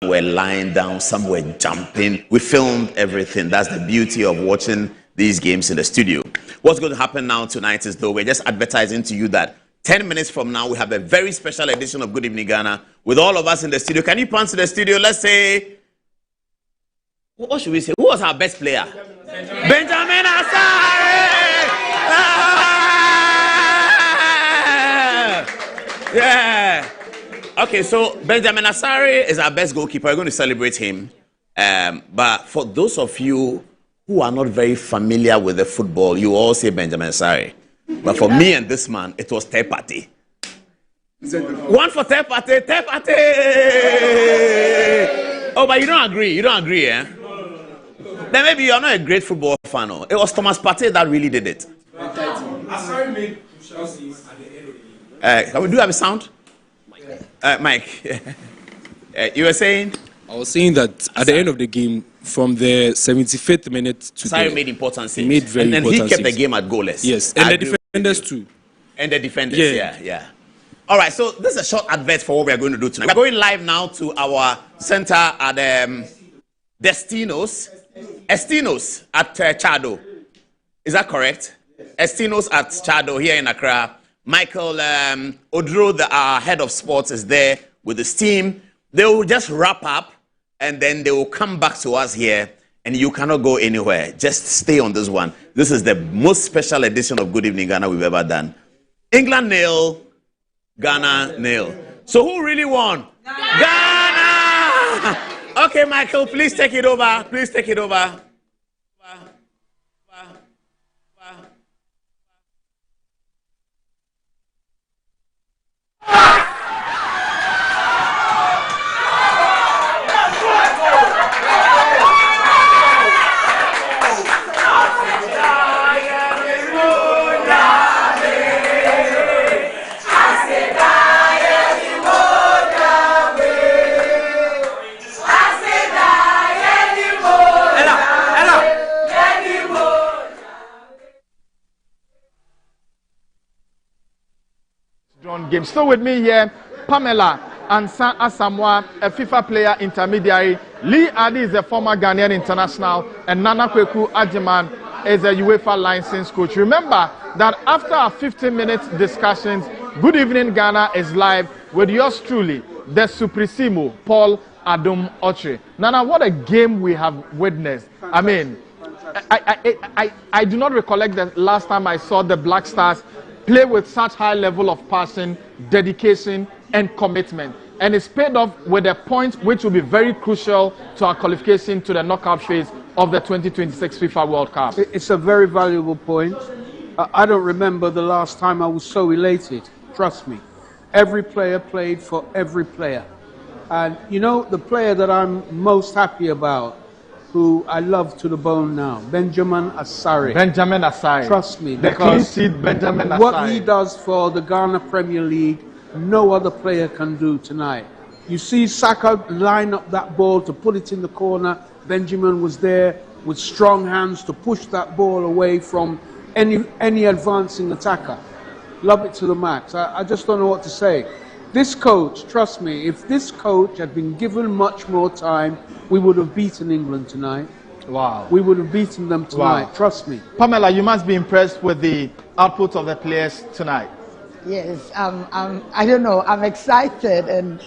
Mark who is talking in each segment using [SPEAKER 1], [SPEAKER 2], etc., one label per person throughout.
[SPEAKER 1] were lying down, some were jumping. We filmed everything. That's the beauty of watching these games in the studio. What's going to happen now tonight is, though, we're just advertising to you that 10 minutes from now, we have a very special edition of Good Evening Ghana with all of us in the studio. Can you pan to the studio? Let's say, what should we say? Who was our best player? Benjamin Asare! Yeah. Okay, so Benjamin Asare is our best goalkeeper. We're going to celebrate him. But for those of you who are not very familiar with the football, you all say Benjamin Asare. But for me and this man, it was Tepate. One for Tepate, Tepate! Oh, but you don't agree. You don't agree, eh? Then maybe you're not a great football fan. No? It was Thomas Partey that really did it.
[SPEAKER 2] Asare made Chelsea at the end of the game.
[SPEAKER 1] Can we do have a sound? Mike, you were saying?
[SPEAKER 3] I was saying that at the end of the game, from the 75th minute to
[SPEAKER 1] Sarri made important saves.
[SPEAKER 3] He made very important saves.
[SPEAKER 1] And he kept the game at goalless.
[SPEAKER 3] Yes, and the defenders too.
[SPEAKER 1] And the defenders, yeah. All right, so this is a short advert for what we are going to do tonight. We're going live now to our center at Estinos at Chado. Is that correct? Estinos at Chado here in Accra. Michael Odro, our head of sports, is there with his team. They will just wrap up and then they will come back to us here, and you cannot go anywhere. Just stay on this one. This is the most special edition of Good Evening Ghana we've ever done. England 0, Ghana 0. So who really won? Ghana! Okay, Michael, please take it over. Please take it over.
[SPEAKER 4] Game. Still with me here, Pamela Ansa Asamoah, a FIFA player intermediary. Lee Adi is a former Ghanaian international, and Nana Kweku Ajiman is a UEFA licensed coach. Remember that after our 15-minute discussions, Good Evening Ghana is live with yours truly, the Supremo, Paul Adom Oche. Nana, what a game we have witnessed. I mean, I do not recollect the last time I saw the Black Stars play with such high level of passion, dedication, and commitment. And it's paid off with a point which will be very crucial to our qualification to the knockout phase of the 2026 FIFA World Cup.
[SPEAKER 5] It's a very valuable point. I don't remember the last time I was so elated. Trust me. Every player played for every player. And you know, the player that I'm most happy about, who I love to the bone now, Benjamin Asare.
[SPEAKER 4] Benjamin Asare.
[SPEAKER 5] Trust me,
[SPEAKER 4] because Benjamin Asare.
[SPEAKER 5] What he does for the Ghana Premier League, no other player can do tonight. You see Saka line up that ball to put it in the corner. Benjamin was there with strong hands to push that ball away from any advancing attacker. Love it to the max. I just don't know what to say. This coach, trust me, if this coach had been given much more time, we would have beaten England tonight.
[SPEAKER 4] Wow.
[SPEAKER 5] We would have beaten them tonight,
[SPEAKER 4] wow.
[SPEAKER 5] Trust me.
[SPEAKER 4] Pamela, you must be impressed with the output of the players tonight.
[SPEAKER 6] Yes, I don't know, I'm excited, and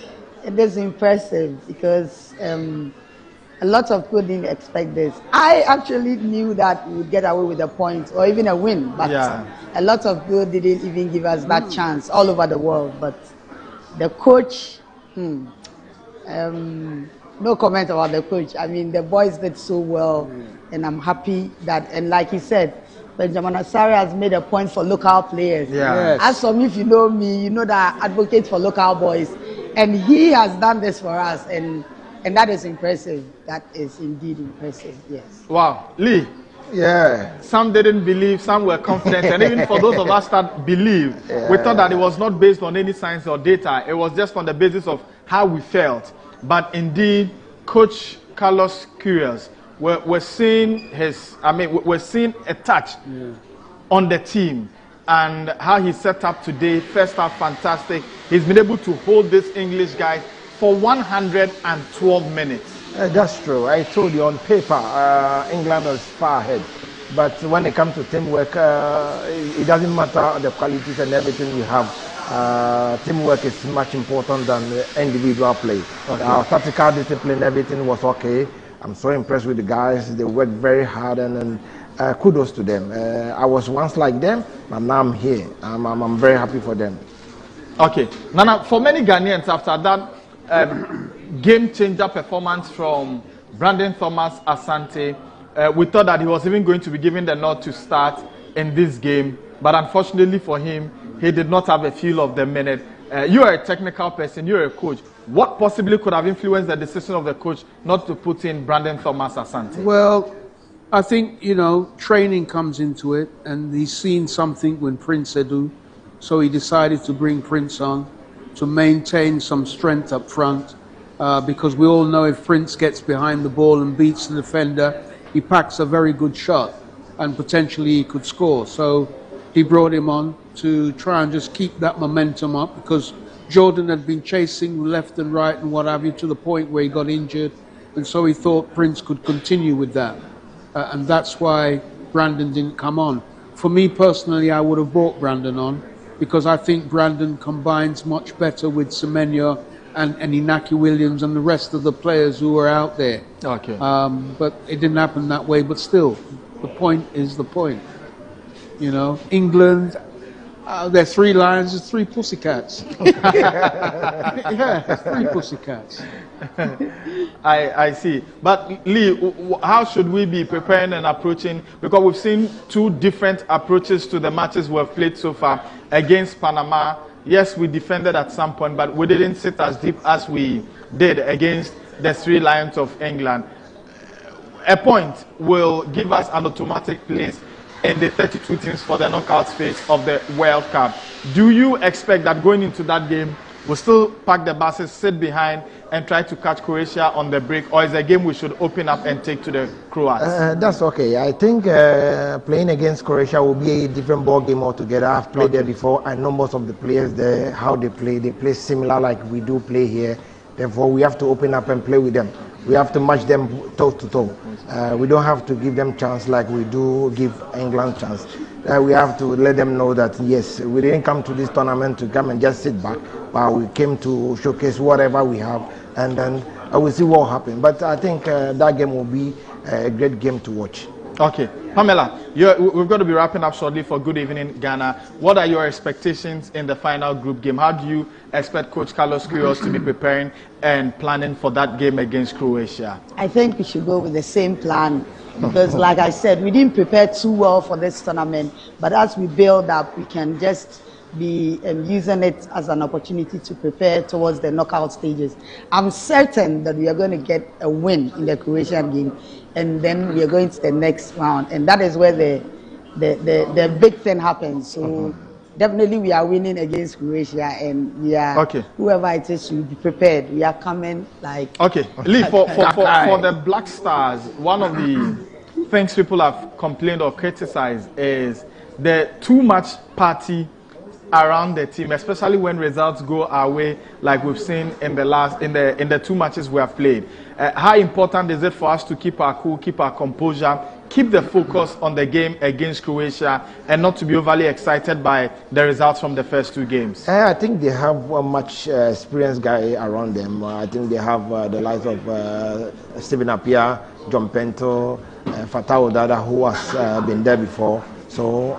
[SPEAKER 6] it is impressive because a lot of people didn't expect this. I actually knew that we would get away with a point or even a win, but a lot of people didn't even give us that chance all over the world. But the coach, no comment about the coach. I mean, the boys did so well, and I'm happy that, and like he said, Benjamin Asare has made a point for local players.
[SPEAKER 4] Yeah.
[SPEAKER 6] Yes. As for me, if you know me, you know that I advocate for local boys, and he has done this for us, and that is impressive. That is indeed impressive, yes.
[SPEAKER 4] Wow. Lee.
[SPEAKER 5] Yeah.
[SPEAKER 4] Some didn't believe, some were confident, and even for those of us that believed, we thought that it was not based on any science or data. It was just on the basis of how we felt. But indeed, Coach Carlos Queiroz, we're seeing we're seeing a touch on the team and how he set up today. First half, fantastic. He's been able to hold these English guys for 112 minutes.
[SPEAKER 7] That's true. I told you on paper, England was far ahead. But when it comes to teamwork, it doesn't matter the qualities and everything we have. Teamwork is much important than individual play. Okay. Our tactical discipline, everything was okay. I'm so impressed with the guys. They worked very hard, and kudos to them. I was once like them, but now I'm here. I'm very happy for them.
[SPEAKER 4] Okay. Nana, for many Ghanaians, after that game-changer performance from Brandon Thomas Asante, we thought that he was even going to be given the nod to start in this game, but unfortunately for him, he did not have a feel of the minute. You are a technical person, you're a coach. What possibly could have influenced the decision of the coach not to put in Brandon Thomas Asante?
[SPEAKER 5] Well, I think, training comes into it, and he's seen something when Prince Edu, so he decided to bring Prince on to maintain some strength up front, because we all know if Prince gets behind the ball and beats the defender, he packs a very good shot, and potentially he could score. So he brought him on to try and just keep that momentum up, because Jordan had been chasing left and right and what have you to the point where he got injured, and so he thought Prince could continue with that, and that's why Brandon didn't come on. For me personally, I would have brought Brandon on, because I think Brandon combines much better with Semenyo and Inaki Williams and the rest of the players who are out there.
[SPEAKER 4] Okay.
[SPEAKER 5] But it didn't happen that way, but still, the point is the point. England, there's 3 lions, there's 3 pussycats. Yeah, 3 pussycats.
[SPEAKER 4] I see. But Lee, how should we be preparing and approaching? Because we've seen 2 different approaches to the matches we've played so far. Against Panama, yes, we defended at some point, but we didn't sit as deep as we did against the 3 Lions of England. A point will give us an automatic place in the 32 teams for the knockout phase of the World Cup. Do you expect that going into that game, we'll still pack the buses, sit behind, and try to catch Croatia on the break, or is a game we should open up and take to the Croats?
[SPEAKER 7] That's okay. I think playing against Croatia will be a different ball game altogether. I've played there before. I know most of the players there, how they play. They play similar like we do play here. Therefore, we have to open up and play with them. We have to match them toe to toe. We don't have to give them chance like we do give England chance. We have to let them know that yes, we didn't come to this tournament to come and just sit back, but we came to showcase whatever we have, and then we'll see what will happen. But I think that game will be a great game to watch.
[SPEAKER 4] Okay. Pamela, we've got to be wrapping up shortly for Good Evening Ghana. What are your expectations in the final group game? How do you expect Coach Carlos Queiroz to be preparing and planning for that game against Croatia?
[SPEAKER 6] I think we should go with the same plan, because like I said, we didn't prepare too well for this tournament, but as we build up, we can just be using it as an opportunity to prepare towards the knockout stages. I'm certain that we are going to get a win in the Croatian game, and then we are going to the next round, and that is where the big thing happens. So definitely we are winning against Croatia, and we are whoever it is should be prepared. We are coming like
[SPEAKER 4] Lee, for the Black Stars, one of the things people have complained or criticized is the too much party around the team, especially when results go our way, like we've seen in the 2 matches we have played. How important is it for us to keep our cool, keep our composure, keep the focus on the game against Croatia, and not to be overly excited by the results from the first 2 games?
[SPEAKER 7] I think they have a much experienced guy around them. I think they have the likes of Stephen Appiah, John Pento, Fatah Odada, who has been there before. So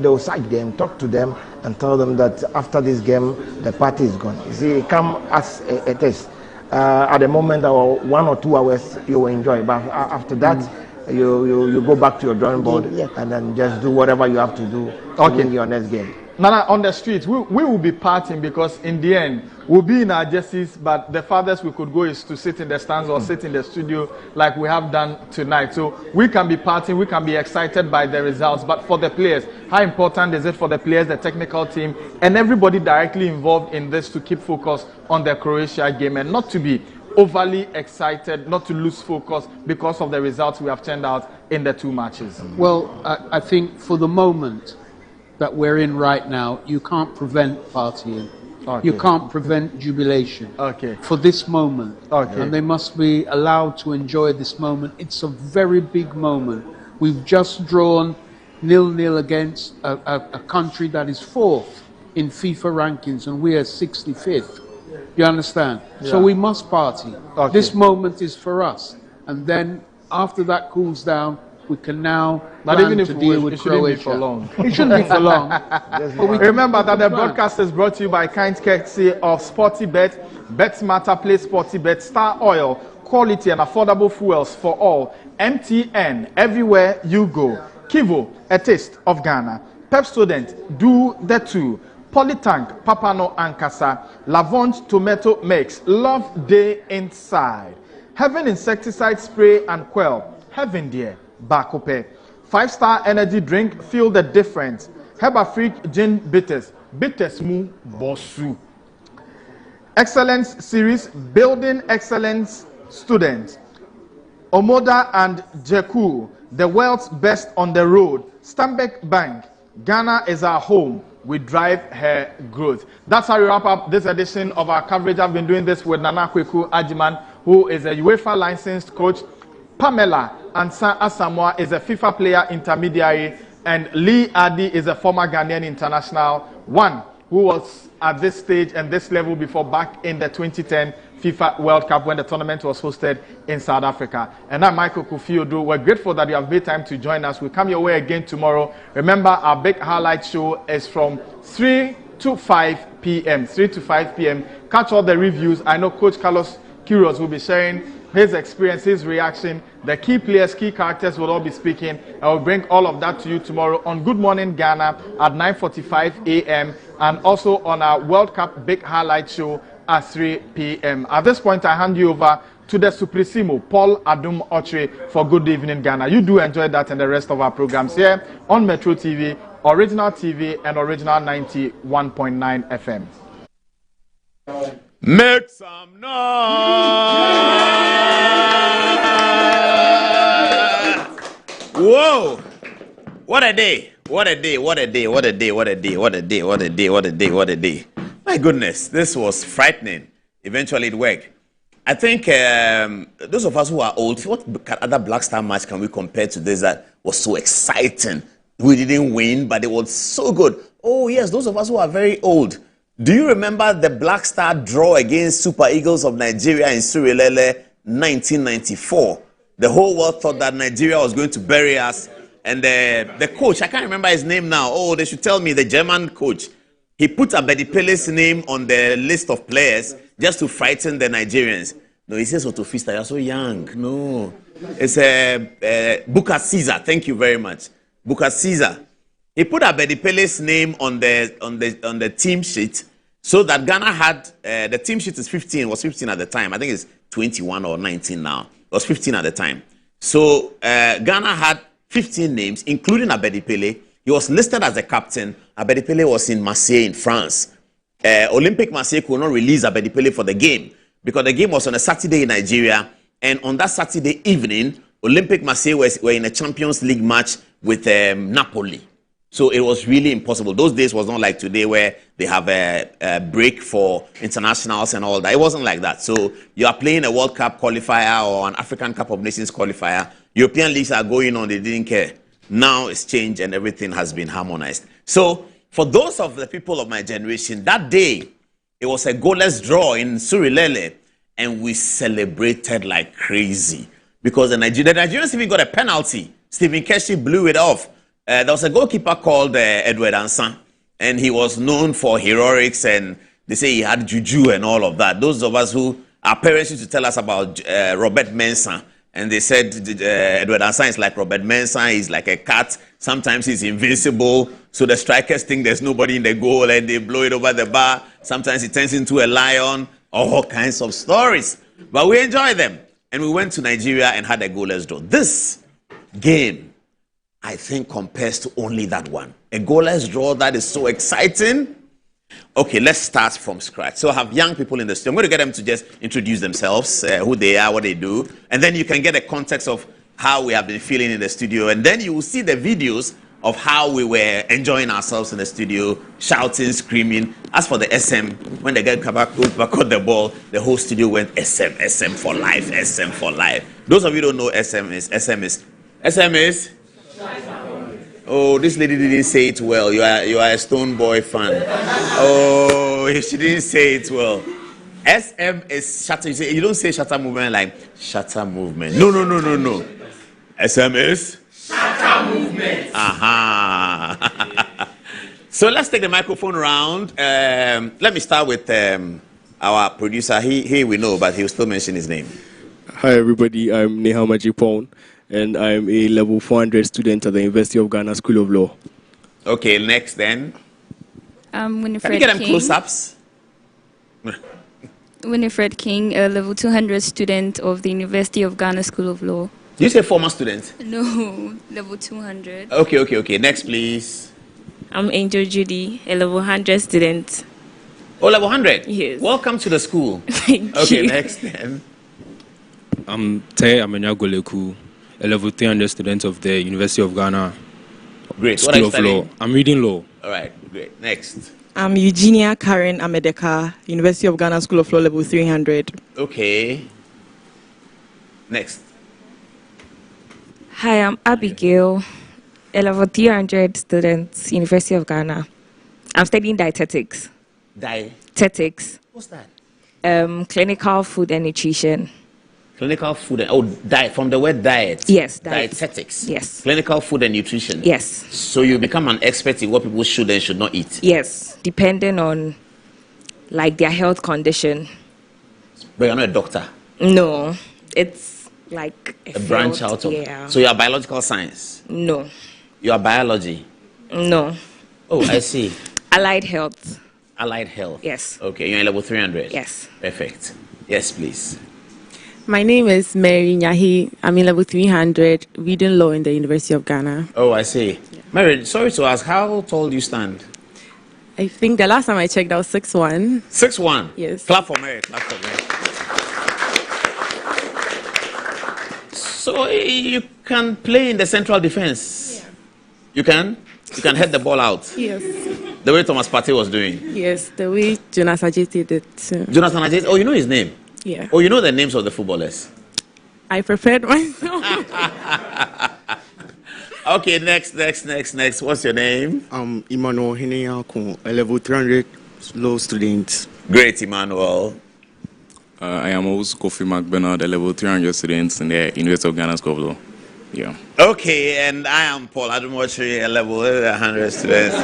[SPEAKER 7] they will sack them, talk to them, and tell them that after this game, the party is gone. You see, come as it is. At the moment, 1 or 2 hours, you will enjoy. But after that, you go back to your drawing board and then just do whatever you have to do to win your next game.
[SPEAKER 4] Nana, on the streets, we will be partying, because in the end, we'll be in our jerseys, but the farthest we could go is to sit in the stands or sit in the studio like we have done tonight. So we can be partying, we can be excited by the results, but for the players, how important is it for the players, the technical team, and everybody directly involved in this to keep focus on the Croatia game and not to be overly excited, not to lose focus because of the results we have turned out in the 2 matches?
[SPEAKER 5] Well, I think for the moment that we're in right now, you can't prevent partying. You can't prevent jubilation for this moment. And they must be allowed to enjoy this moment. It's a very big moment. We've just drawn 0-0 against a country that is 4th in FIFA rankings, and we are 65th. You understand? So we must party. This moment is for us. And then after that cools down, we can now plan to deal with Croatia.
[SPEAKER 4] For long.
[SPEAKER 5] It shouldn't be for long.
[SPEAKER 4] Remember that the broadcast is brought to you by kind courtesy of SportyBet, BetSmarter, Play SportyBet, Star Oil, quality and affordable fuels for all, MTN, everywhere you go, Kivo, a taste of Ghana, Pepsodent, do the two, Polytank, Papano Ankasa, Lavonge Tomato Mix, Love Day Inside, Heaven Insecticide Spray and Quell, Heaven Dear, Bakope, 5-star energy drink, feel the difference, Herbafric Gin Bitters, Bitters Mu Bosu. Excellence Series, Building Excellence Students, Omoda and Jeku, the world's best on the road, Stanbic Bank, Ghana is our home, we drive her growth. That's how we wrap up this edition of our coverage. I've been doing this with Nana Kweku Ajiman, who is a UEFA licensed coach. Pamela Ansa Asamoah is a FIFA player intermediary, and Lee Adi is a former Ghanaian international, one who was at this stage and this level before back in the 2010 FIFA World Cup when the tournament was hosted in South Africa. And I'm Michael Kofi Odo. We're grateful that you have made time to join us. We'll come your way again tomorrow. Remember, our big highlight show is from 3 to 5 p.m. 3 to 5 p.m. Catch all the reviews. I know Coach Carlos Queiroz will be sharing his experience, his reaction. The key players, key characters will all be speaking. I will bring all of that to you tomorrow on Good Morning Ghana at 9:45 a.m. and also on our World Cup Big Highlight Show at 3 p.m. At this point, I hand you over to the Supremo, Paul Adum Otre, for Good Evening Ghana. You do enjoy that and the rest of our programs here on Metro TV, Original TV, and Original 91.9 FM.
[SPEAKER 1] Make some noise! Whoa! What a day! What a day! What a day! What a day! What a day! What a day! What a day! What a day! What a day! My goodness, this was frightening. Eventually, it worked. I think those of us who are old, what other Black Star match can we compare to this that was so exciting? We didn't win, but it was so good. Oh yes, those of us who are very old. Do you remember the Black Star draw against Super Eagles of Nigeria in Surulere 1994? The whole world thought that Nigeria was going to bury us. And the coach, I can't remember his name now. Oh, they should tell me, the German coach. He put Abedi Pele's name on the list of players just to frighten the Nigerians. No, he says, Otto Pfister, you're so young. No. It's Bukka Caesar. Thank you very much. Bukka Caesar. He put Abedi Pele's name on the team sheet so that Ghana had, the team sheet is 15, was 15 at the time. I think it's 21 or 19 now. It was 15 at the time. So Ghana had 15 names, including Abedi Pele. He was listed as the captain. Abedi Pele was in Marseille in France. Olympique Marseille could not release Abedi Pele for the game because the game was on a Saturday in Nigeria. And on that Saturday evening, Olympique Marseille were in a Champions League match with Napoli. So it was really impossible. Those days was not like today where they have a break for internationals and all that. It wasn't like that. So you are playing a World Cup qualifier or an African Cup of Nations qualifier. European leagues are going on. They didn't care. Now it's changed and everything has been harmonized. So for those of the people of my generation, that day, it was a goalless draw in Surulere and we celebrated like crazy because the Nigerians even got a penalty. Stephen Keshi blew it off. There was a goalkeeper called Edward Ansan, and he was known for heroics, and they say he had juju and all of that. Those of us who, our parents used to tell us about Robert Mensah, and they said Edward Ansan is like Robert Mensah, he's like a cat, sometimes he's invincible, so the strikers think there's nobody in the goal, and they blow it over the bar. Sometimes he turns into a lion, all kinds of stories. But we enjoy them, and we went to Nigeria and had a goalless draw. This game, I think, compares to only that one. A goalless draw that is so exciting. Okay, let's start from scratch. So I have young people in the studio. I'm going to get them to just introduce themselves, who they are, what they do. And then you can get a context of how we have been feeling in the studio. And then you will see the videos of how we were enjoying ourselves in the studio, shouting, screaming. As for the SM, when the guy back caught the ball, the whole studio went SM for life, SM for life. Those of you who don't know SM is. Oh, this lady didn't say it well. You are a Stone Boy fan. Oh, she didn't say it well. SM is shutter. You don't say shutter movement like shutter movement. No. SM is shutter movement. Aha. So let's take the microphone around. Let me start with our producer. He we know, but he'll still mention his name.
[SPEAKER 3] Hi everybody, I'm Neha Majipon, and I'm a level 400 student at the University of Ghana School of Law.
[SPEAKER 1] Okay, next then.
[SPEAKER 8] Winifred
[SPEAKER 1] Can you get them
[SPEAKER 8] King.
[SPEAKER 1] close-ups?
[SPEAKER 8] Winifred King, a level 200 student of the University of Ghana School of Law.
[SPEAKER 1] Did you say former student?
[SPEAKER 8] No, level 200.
[SPEAKER 1] Okay. Next, please.
[SPEAKER 9] I'm Angel Judy, a level 100 student.
[SPEAKER 1] Oh, level 100?
[SPEAKER 9] Yes.
[SPEAKER 1] Welcome to the school.
[SPEAKER 9] Thank
[SPEAKER 1] Okay,
[SPEAKER 9] you.
[SPEAKER 1] next then.
[SPEAKER 3] I'm Te Amenya Goleku, a level 300 student of the University of Ghana
[SPEAKER 1] Great. What are
[SPEAKER 3] School
[SPEAKER 1] you
[SPEAKER 3] of
[SPEAKER 1] studying?
[SPEAKER 3] Law. I'm reading law.
[SPEAKER 1] All right, great. Next.
[SPEAKER 10] I'm Eugenia Karen Amedeka, University of Ghana School of Law, level 300.
[SPEAKER 1] Okay. Next.
[SPEAKER 9] Hi, I'm Abigail, a level 300 student, University of Ghana. I'm studying dietetics. Dietetics.
[SPEAKER 1] What's that?
[SPEAKER 9] Clinical food and nutrition.
[SPEAKER 1] Clinical food and diet, from the word diet.
[SPEAKER 9] Yes, diet.
[SPEAKER 1] Dietetics.
[SPEAKER 9] Yes.
[SPEAKER 1] Clinical food and nutrition.
[SPEAKER 9] Yes.
[SPEAKER 1] So you become an expert in what people should and should not eat.
[SPEAKER 9] Yes, depending on like their health condition.
[SPEAKER 1] But you're not a doctor.
[SPEAKER 9] No, it's like
[SPEAKER 1] A branch
[SPEAKER 9] field,
[SPEAKER 1] out of.
[SPEAKER 9] Yeah.
[SPEAKER 1] So you are biological science.
[SPEAKER 9] No.
[SPEAKER 1] You are biology.
[SPEAKER 9] No.
[SPEAKER 1] Oh, I see.
[SPEAKER 9] Allied health.
[SPEAKER 1] Allied health.
[SPEAKER 9] Yes.
[SPEAKER 1] Okay, you're in level 300.
[SPEAKER 9] Yes.
[SPEAKER 1] Perfect. Yes, please.
[SPEAKER 10] My name is Mary Nyahi. I'm in level 300, reading law in the University of Ghana.
[SPEAKER 1] Oh, I see. Mary, sorry to ask, how tall do you stand?
[SPEAKER 10] I think the last time I checked, I was 6'1".
[SPEAKER 1] 6'1".
[SPEAKER 10] Yes.
[SPEAKER 1] Clap for Mary. Clap for Mary. So you can play in the central defense. Yeah. You can? You can head the ball out.
[SPEAKER 10] Yes.
[SPEAKER 1] The way Thomas Partey was doing.
[SPEAKER 10] Yes, the way Jonas Ajay did it.
[SPEAKER 1] Jonathan Ajay. Oh, you know his name?
[SPEAKER 10] Yeah.
[SPEAKER 1] Oh, you know the names of the footballers?
[SPEAKER 10] I prepared myself.
[SPEAKER 1] Okay, next. What's your name?
[SPEAKER 11] I'm Emmanuel Hineyanko, a level 300 law student.
[SPEAKER 1] Great, Emmanuel.
[SPEAKER 12] I am also Kofi McBernard, a level 300 student in the University of Ghana School of Law. Yeah.
[SPEAKER 1] Okay, and I am Paul Adumochi, a level 100 student.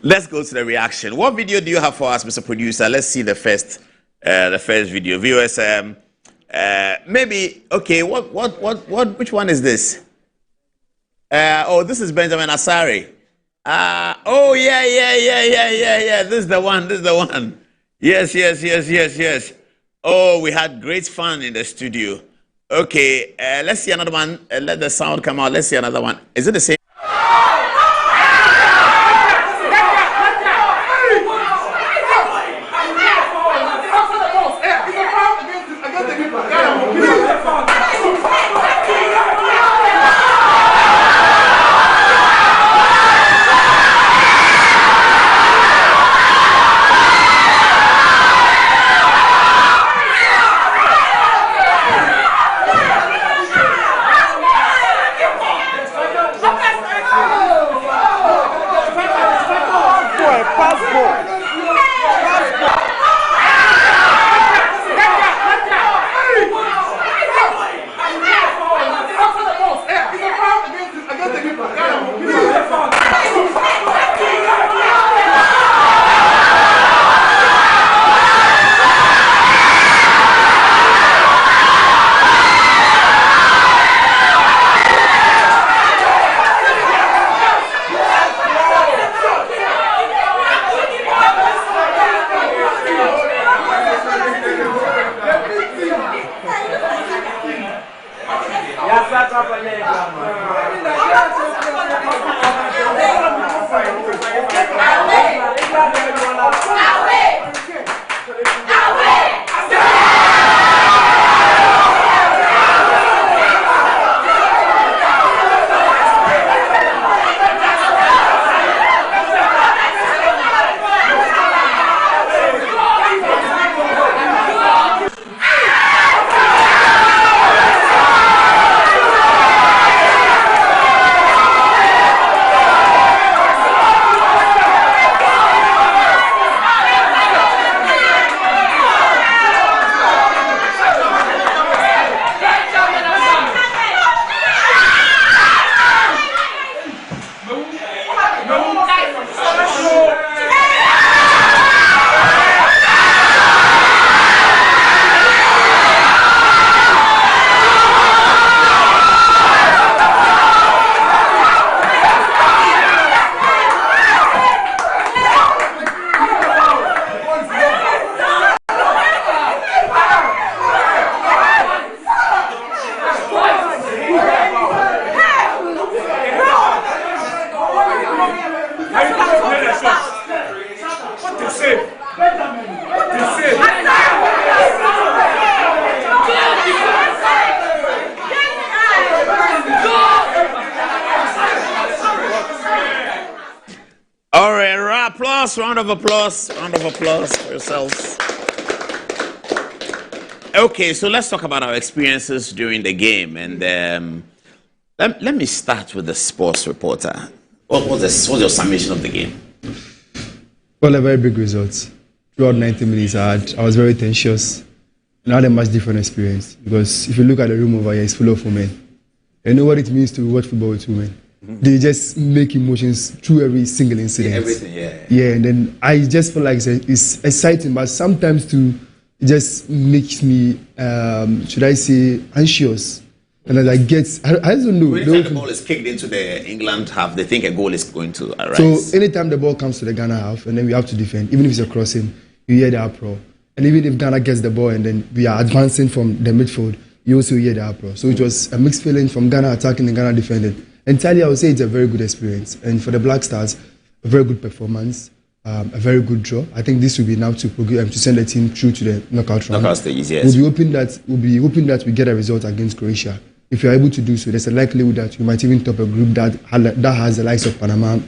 [SPEAKER 1] Let's go to the reaction. What video do you have for us, Mr. Producer? Let's see the first video. Viewers, maybe, okay, which one is this? This is Benjamin Asari. Oh, yeah. This is the one. Yes. Oh, we had great fun in the studio. Okay, let's see another one. Let the sound come out. Let's see another one. Is it the same? round of applause for yourselves. Okay, so let's talk about our experiences during the game. And let me start with the sports reporter. What was your summation of the game?
[SPEAKER 13] Well, a very big result. Throughout 90 minutes, I was very tensious and I had a much different experience. Because if you look at the room over here, it's full of women. You know what it means to watch football with women. Mm-hmm. They just make emotions through every single incident.
[SPEAKER 1] Yeah, everything, yeah.
[SPEAKER 13] Yeah, and then I just feel like it's exciting, but sometimes too, it just makes me, should I say, anxious. And I don't know.
[SPEAKER 1] Anytime the ball is kicked into the England half, they think a goal is going to arise.
[SPEAKER 13] So anytime the ball comes to the Ghana half, and then we have to defend, even if it's a crossing, you hear the uproar. And even if Ghana gets the ball and then we are advancing from the midfield, you also hear the uproar. So it was a mixed feeling from Ghana attacking and Ghana defending. Entirely, I would say it's a very good experience. And for the Black Stars, a very good performance, a very good draw. I think this will be now to send the team through to the knockout round.
[SPEAKER 1] Knockout stage, yes.
[SPEAKER 13] We'll be hoping that we get a result against Croatia. If you're able to do so, there's a likelihood that you might even top a group that has the likes of Panama,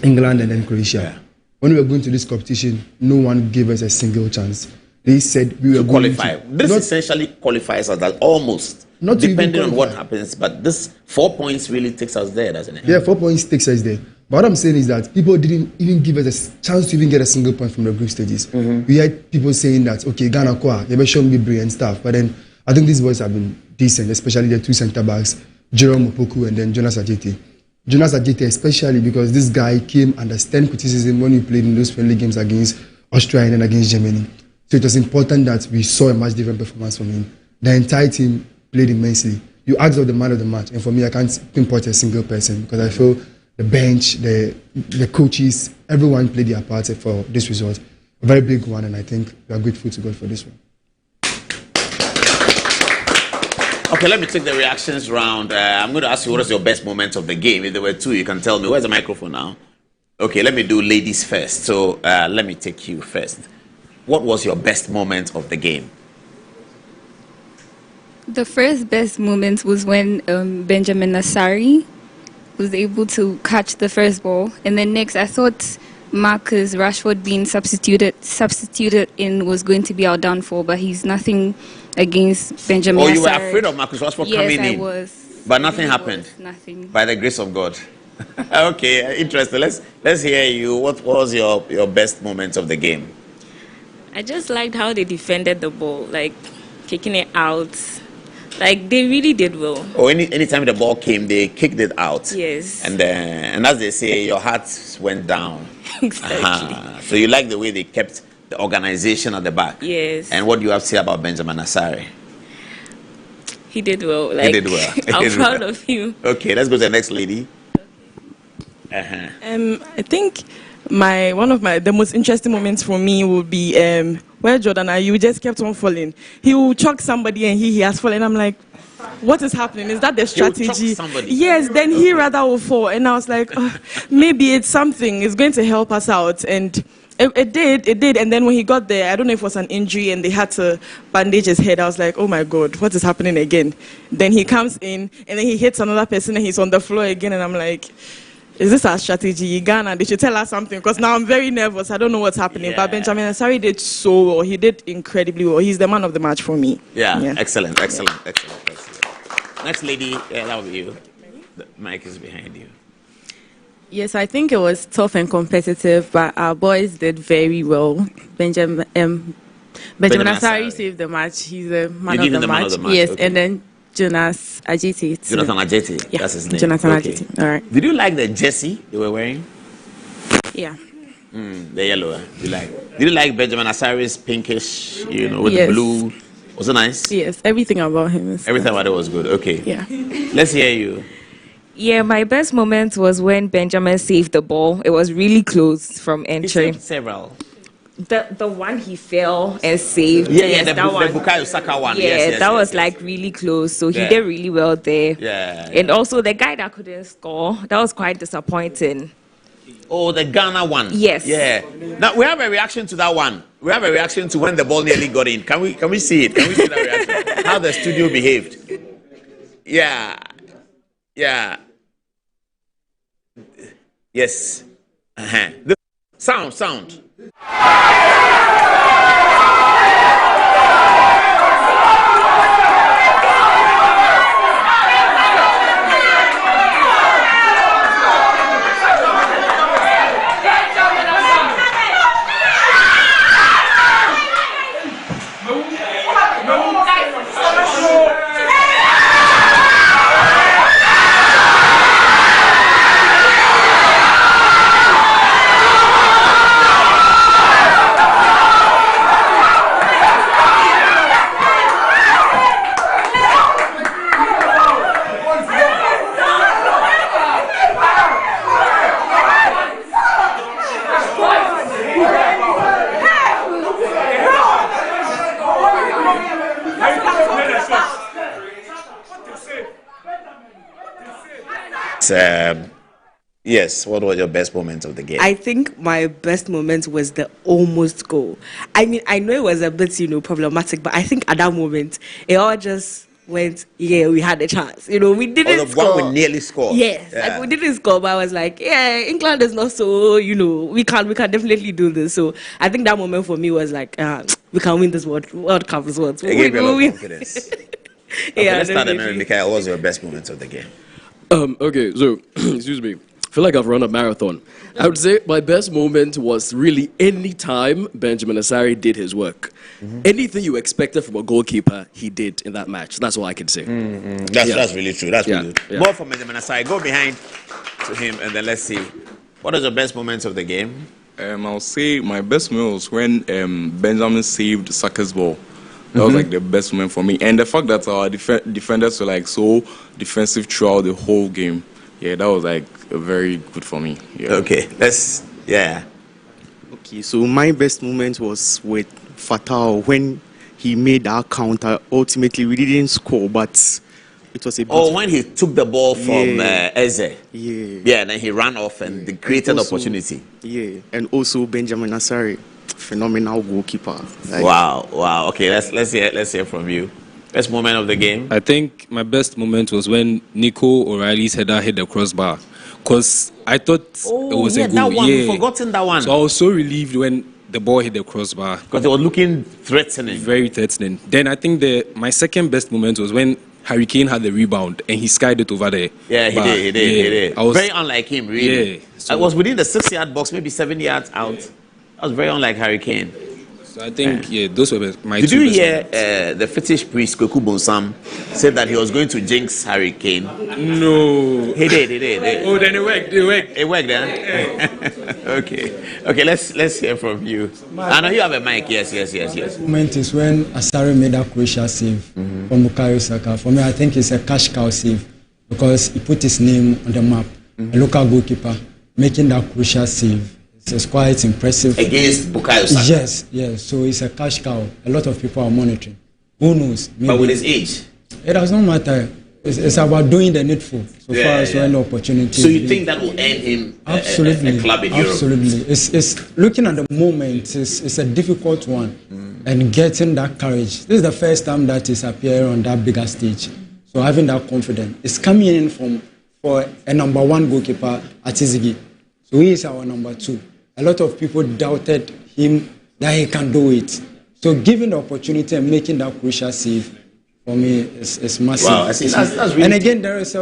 [SPEAKER 13] England, and then Croatia. Yeah. When we were going to this competition, no one gave us a single chance. They said we were going to qualify.
[SPEAKER 1] This essentially qualifies us, that almost. Not depending on what happens, but this 4 points really takes us there, doesn't it?
[SPEAKER 13] Yeah, 4 points takes us there. But what I'm saying is that people didn't even give us a chance to even get a single point from the group stages. Mm-hmm. We had people saying that, okay, Ghana Kwa, they show me brilliant and stuff. But then I think these boys have been decent, especially the two centre backs, Jerome Opoku and then Jonas Adjeti. Jonas Adjeti especially because this guy came under stern criticism when we played in those friendly games against Austria and then against Germany. So it was important that we saw a much different performance from him. The entire team played immensely. You asked of the man of the match, and for me, I can't pinpoint a single person because I feel the bench, the coaches, everyone played their part for this result. A very big one, and I think we are grateful to God for this one.
[SPEAKER 1] Okay, let me take the reactions round. I'm going to ask you what was your best moment of the game. If there were two, you can tell me. Where's the microphone now? Okay, let me do ladies first. So let me take you first. What was your best moment of the game?
[SPEAKER 8] The first best moment was when Benjamin Asare was able to catch the first ball. And then next, I thought Marcus Rashford being substituted in was going to be our downfall, but he's nothing against Benjamin Asare.
[SPEAKER 1] You were afraid of Marcus Rashford coming in?
[SPEAKER 8] Yes, I was.
[SPEAKER 1] But nothing happened?
[SPEAKER 8] Nothing.
[SPEAKER 1] By the grace of God. Okay, interesting. Let's hear you. What was your best moment of the game?
[SPEAKER 9] I just liked how they defended the ball, like kicking it out. Like, they really did well.
[SPEAKER 1] Oh, anytime the ball came, they kicked it out.
[SPEAKER 9] Yes.
[SPEAKER 1] And as they say, your heart went down.
[SPEAKER 9] Exactly.
[SPEAKER 1] So you like the way they kept the organization at the back?
[SPEAKER 9] Yes.
[SPEAKER 1] And what do you have to say about Benjamin Asare?
[SPEAKER 9] He did well.
[SPEAKER 1] He did well.
[SPEAKER 9] I'm proud of him.
[SPEAKER 1] Okay, let's go to the next lady.
[SPEAKER 14] I think the most interesting moments for me would be where Jordan Ayew just kept on falling. He will choke somebody and he has fallen. I'm like, what is happening? Is that the strategy? Yes, then he rather will fall. And I was like, maybe it's something. It's going to help us out. And it did. And then when he got there, I don't know if it was an injury and they had to bandage his head. I was like, oh my God, what is happening again? Then he comes in and then he hits another person and he's on the floor again. And I'm like, is this our strategy? Ghana, they should tell us something because now I'm very nervous. I don't know what's happening. Yeah. But Benjamin Asare did so well. He did incredibly well. He's the man of the match for me.
[SPEAKER 1] Yeah. Excellent. Next lady, that will be you. The mic is behind you.
[SPEAKER 10] Yes, I think it was tough and competitive, but our boys did very well. Benjamin Asare saved the match. He's the man of the match. Yes, okay. And then Jonas Adjeti.
[SPEAKER 1] Jonathan Adjeti, yeah. That's his name.
[SPEAKER 10] Jonathan Adjeti. All right.
[SPEAKER 1] Did you like the jersey they were wearing?
[SPEAKER 10] Yeah.
[SPEAKER 1] The yellow. Did you like Benjamin Asare's pinkish, with the blue? Was it nice?
[SPEAKER 10] Yes, everything about him is
[SPEAKER 1] everything about it was good. Okay.
[SPEAKER 10] Yeah.
[SPEAKER 1] Let's hear you.
[SPEAKER 9] Yeah, my best moment was when Benjamin saved the ball. It was really close from entry.
[SPEAKER 1] He saved several.
[SPEAKER 9] The one he fell and saved.
[SPEAKER 1] The Bukayo Saka one.
[SPEAKER 9] Yeah, that was like really close. So he did really well there.
[SPEAKER 1] Yeah.
[SPEAKER 9] And also the guy that couldn't score, that was quite disappointing.
[SPEAKER 1] Oh, the Ghana one.
[SPEAKER 9] Yes.
[SPEAKER 1] Yeah. Now we have a reaction to that one. We have a reaction to when the ball nearly got in. Can we see it? Can we see that reaction? How the studio behaved? Yeah. Yeah. Yes. Sound. Yes, what was your best moment of the game?
[SPEAKER 15] I think my best moment was the almost goal. I mean, I know it was a bit, problematic, but I think at that moment, it all just went, we had a chance. We didn't score.
[SPEAKER 1] One we nearly scored.
[SPEAKER 15] Yes, we didn't score, but I was like, England is not so, we can definitely do this. So I think that moment for me was like, we can win this World Cup as well.
[SPEAKER 1] It gave you a lot of confidence. Let's start with Mikael. What was your best moment of the game?
[SPEAKER 16] Okay, so, excuse me. I feel like I've run a marathon. I would say my best moment was really any time Benjamin Asare did his work. Mm-hmm. Anything you expected from a goalkeeper, he did in that match. That's all I can say.
[SPEAKER 1] Mm-hmm. That's really true. That's really true. Yeah. More from Benjamin Asare. Go behind to him and then let's see. What is the best moments of the game?
[SPEAKER 12] I'll say my best moment was when Benjamin saved Saka's ball. That was like the best moment for me. And the fact that our defenders were like so defensive throughout the whole game. Yeah, that was like very good for me. Yeah.
[SPEAKER 1] Okay,
[SPEAKER 11] Okay, so my best moment was with Fatau when he made that counter. Ultimately, we didn't score, but it was a
[SPEAKER 1] when he took the ball from Eze.
[SPEAKER 11] Yeah,
[SPEAKER 1] and then he ran off and created opportunity.
[SPEAKER 11] Yeah, and also Benjamin Asare, phenomenal goalkeeper.
[SPEAKER 1] Wow. Okay, let's hear from you. Best moment of the game?
[SPEAKER 17] I think my best moment was when Nico O'Reilly's header hit the crossbar. Because I thought it was a goal.
[SPEAKER 1] That one, we've forgotten that one.
[SPEAKER 17] So I was so relieved when the ball hit the crossbar.
[SPEAKER 1] Because it was looking threatening.
[SPEAKER 17] Very threatening. Then I think my second best moment was when Harry Kane had the rebound and he skied it over there.
[SPEAKER 1] Yeah, he did. Very unlike him, really. Yeah. So I was within the 6-yard box, maybe 7 yards out. That was very unlike Harry Kane.
[SPEAKER 17] I think, those were my
[SPEAKER 1] Did you hear the fetish priest, Kweku Bonsam, said that he was going to jinx Harry Kane?
[SPEAKER 17] No.
[SPEAKER 1] He did.
[SPEAKER 17] Oh, then it worked.
[SPEAKER 1] It worked, Okay, let's hear from you. I know you have a mic. Yes.
[SPEAKER 18] The moment is when Asare made a crucial save from Bukayo Saka. For me, I think it's a cash cow save because he put his name on the map. A local goalkeeper making that crucial save. It's quite impressive.
[SPEAKER 1] Against Bukayo Saka?
[SPEAKER 18] Yes. So it's a cash cow. A lot of people are monitoring. Who knows? Maybe.
[SPEAKER 1] But with his age?
[SPEAKER 18] It does not matter. It's about doing the needful so far as when the opportunity.
[SPEAKER 1] So you think that will earn him a club in Europe?
[SPEAKER 18] Absolutely. It's looking at the moment, it's a difficult one. And getting that courage. This is the first time that he's appearing on that bigger stage. So having that confidence. It's coming in for a number one goalkeeper at Izigi. So he is our number two. A lot of people doubted him that he can do it. So giving the opportunity and making that crucial save, for me, is massive.
[SPEAKER 1] Wow, that's really
[SPEAKER 18] and again, there is a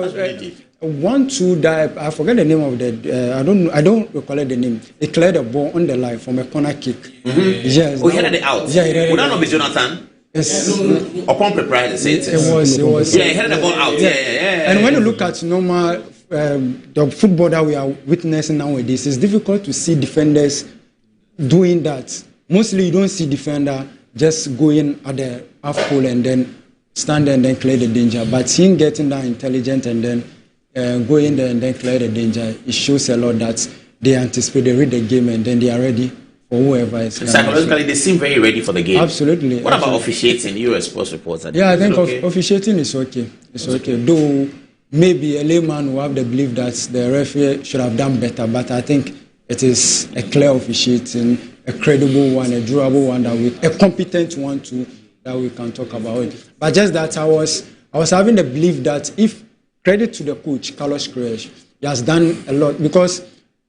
[SPEAKER 18] 1-2 that I forget the name of the. I don't recall the name. He cleared the ball on the line from a corner kick.
[SPEAKER 1] Yes. Oh, he headed it out.
[SPEAKER 18] Yeah, he headed it out.
[SPEAKER 1] Would that not be Jonathan?
[SPEAKER 18] Yes.
[SPEAKER 1] Upon prepare, say it.
[SPEAKER 18] It was.
[SPEAKER 1] Yeah, he headed the ball out. Yeah.
[SPEAKER 18] And when you look at normal. The football that we are witnessing nowadays, it's difficult to see defenders doing that. Mostly you don't see defender just going at the half pole and then stand there and then clear the danger. But him getting that intelligent and then going there and then clear the danger, it shows a lot that they anticipate, they read the game and then they are ready for whoever is coming.
[SPEAKER 1] Psychologically, they seem very ready for the game.
[SPEAKER 18] Absolutely.
[SPEAKER 1] What about officiating? You as sports reporter.
[SPEAKER 18] Yeah, I think officiating is okay. It's okay. Though maybe a layman will have the belief that the referee should have done better, but I think it is a clear officiating, a credible one, a durable one, a competent one too, that we can talk about it. But just that I was having the belief that if credit to the coach, Carlos Queiroz, he has done a lot because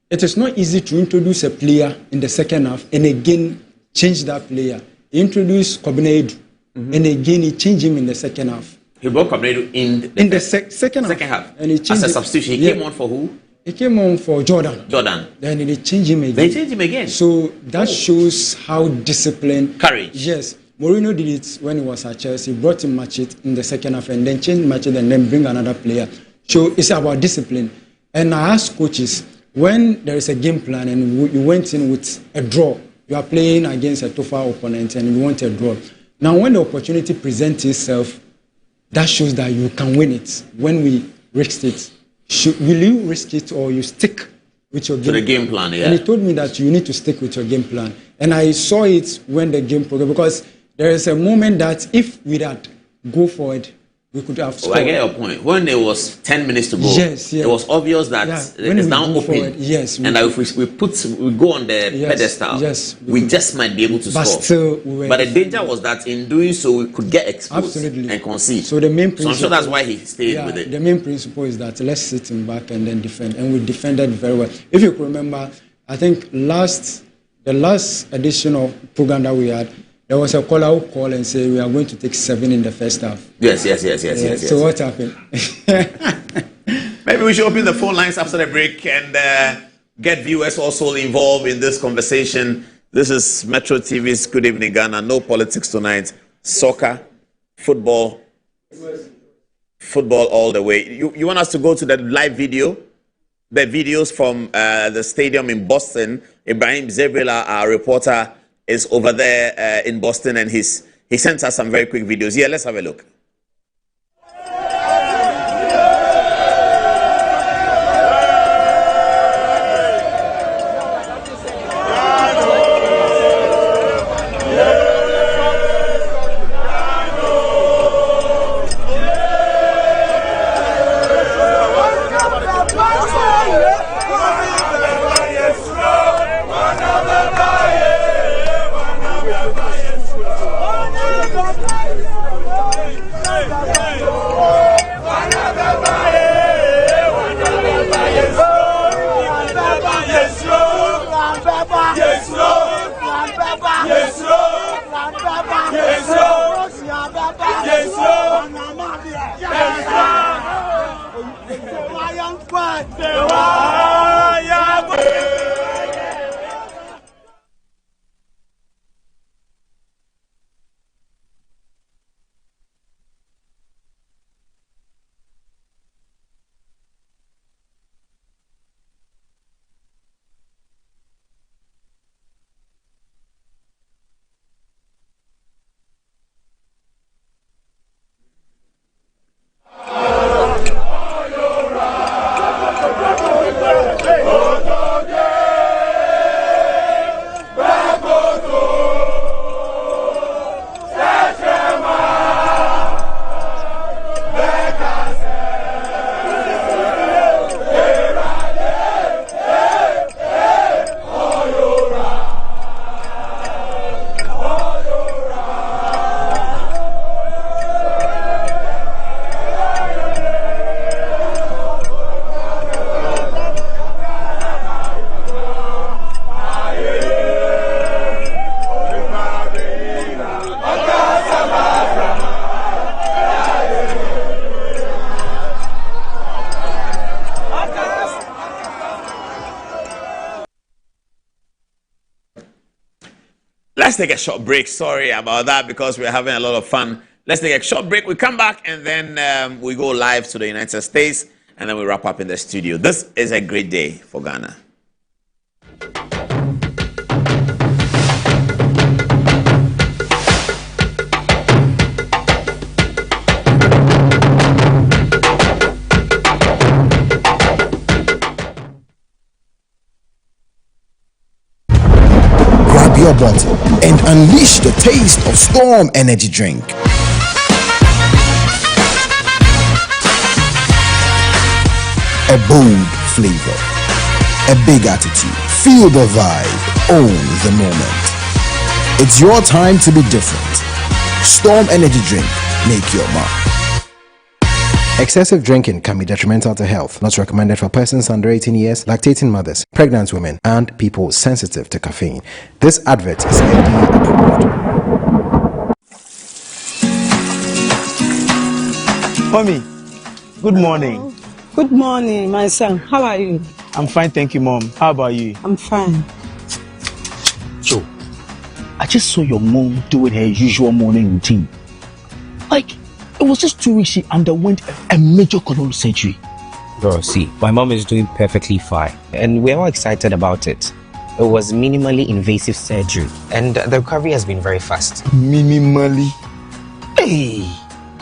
[SPEAKER 18] it is not easy to introduce a player in the second half and again change that player. He introduced Kobnedu and again he changed him in the second half.
[SPEAKER 1] He brought Kobnedu in the second half.
[SPEAKER 18] And he changed
[SPEAKER 1] as a substitution. He came on for who?
[SPEAKER 18] He came on for Jordan. Then they changed him again. So that shows how disciplined.
[SPEAKER 1] Courage.
[SPEAKER 18] Yes. Mourinho did it when he was at Chelsea. He brought him Machit in the second half and then changed Machit and then bring another player. So it's about discipline. And I ask coaches, when there is a game plan and you went in with a draw, you are playing against a tougher opponent and you want a draw. Now when the opportunity presents itself, that shows that you can win it. When we risked it, will you risk it or you stick with your
[SPEAKER 1] game plan? Yeah.
[SPEAKER 18] And he told me that you need to stick with your game plan. And I saw it when the game progressed, because there is a moment that if we had go forward, we could have scored.
[SPEAKER 1] I get your point. When there was 10 minutes to go, it was obvious that it's now open.
[SPEAKER 18] Forward, yes,
[SPEAKER 1] and if we go on the pedestal, we just might be able to score.
[SPEAKER 18] Still,
[SPEAKER 1] but the danger was that in doing so, we could get exposed and concede.
[SPEAKER 18] So the main principle,
[SPEAKER 1] I'm sure that's why he stayed with it.
[SPEAKER 18] The main principle is that let's sit him back and then defend. And we defended very well. If you could remember, I think the last edition of program that we had, there was a caller who called and said we are going to take 7 in the first half.
[SPEAKER 1] Yes.
[SPEAKER 18] So what happened?
[SPEAKER 1] Maybe we should open the phone lines after the break and get viewers also involved in this conversation. This is Metro TV's Good Evening Ghana. No politics tonight. Soccer, football all the way. You want us to go to the live video? The videos from the stadium in Boston. Ibrahim Zebrila, our reporter, is over there in Boston, and he sent us some very quick videos. Yeah, let's have a look. Let's take a short break. Sorry about that, because we're having a lot of fun. Let's take a short break. We come back and then we go live to the United States, and then we wrap up in the studio. This is a great day for Ghana.
[SPEAKER 19] Your bottle and unleash the taste of Storm Energy Drink. A bold flavor, a big attitude, feel the vibe, own the moment. It's your time to be different. Storm Energy Drink, make your mark. Excessive drinking can be detrimental to health. Not recommended for persons under 18 years, lactating mothers, pregnant women, and people sensitive to caffeine. This advert is FDA approved.
[SPEAKER 20] Mommy, good morning.
[SPEAKER 21] Good morning, my son. How are you?
[SPEAKER 20] I'm fine, thank you, Mom. How about you?
[SPEAKER 21] I'm fine.
[SPEAKER 22] So, I just saw your mom doing her usual morning routine. Like, it was just 2 weeks she underwent a major colon surgery.
[SPEAKER 23] Bro, see, my mom is doing perfectly fine, and we're all excited about it. It was minimally invasive surgery, and the recovery has been very fast.
[SPEAKER 22] Minimally? Hey!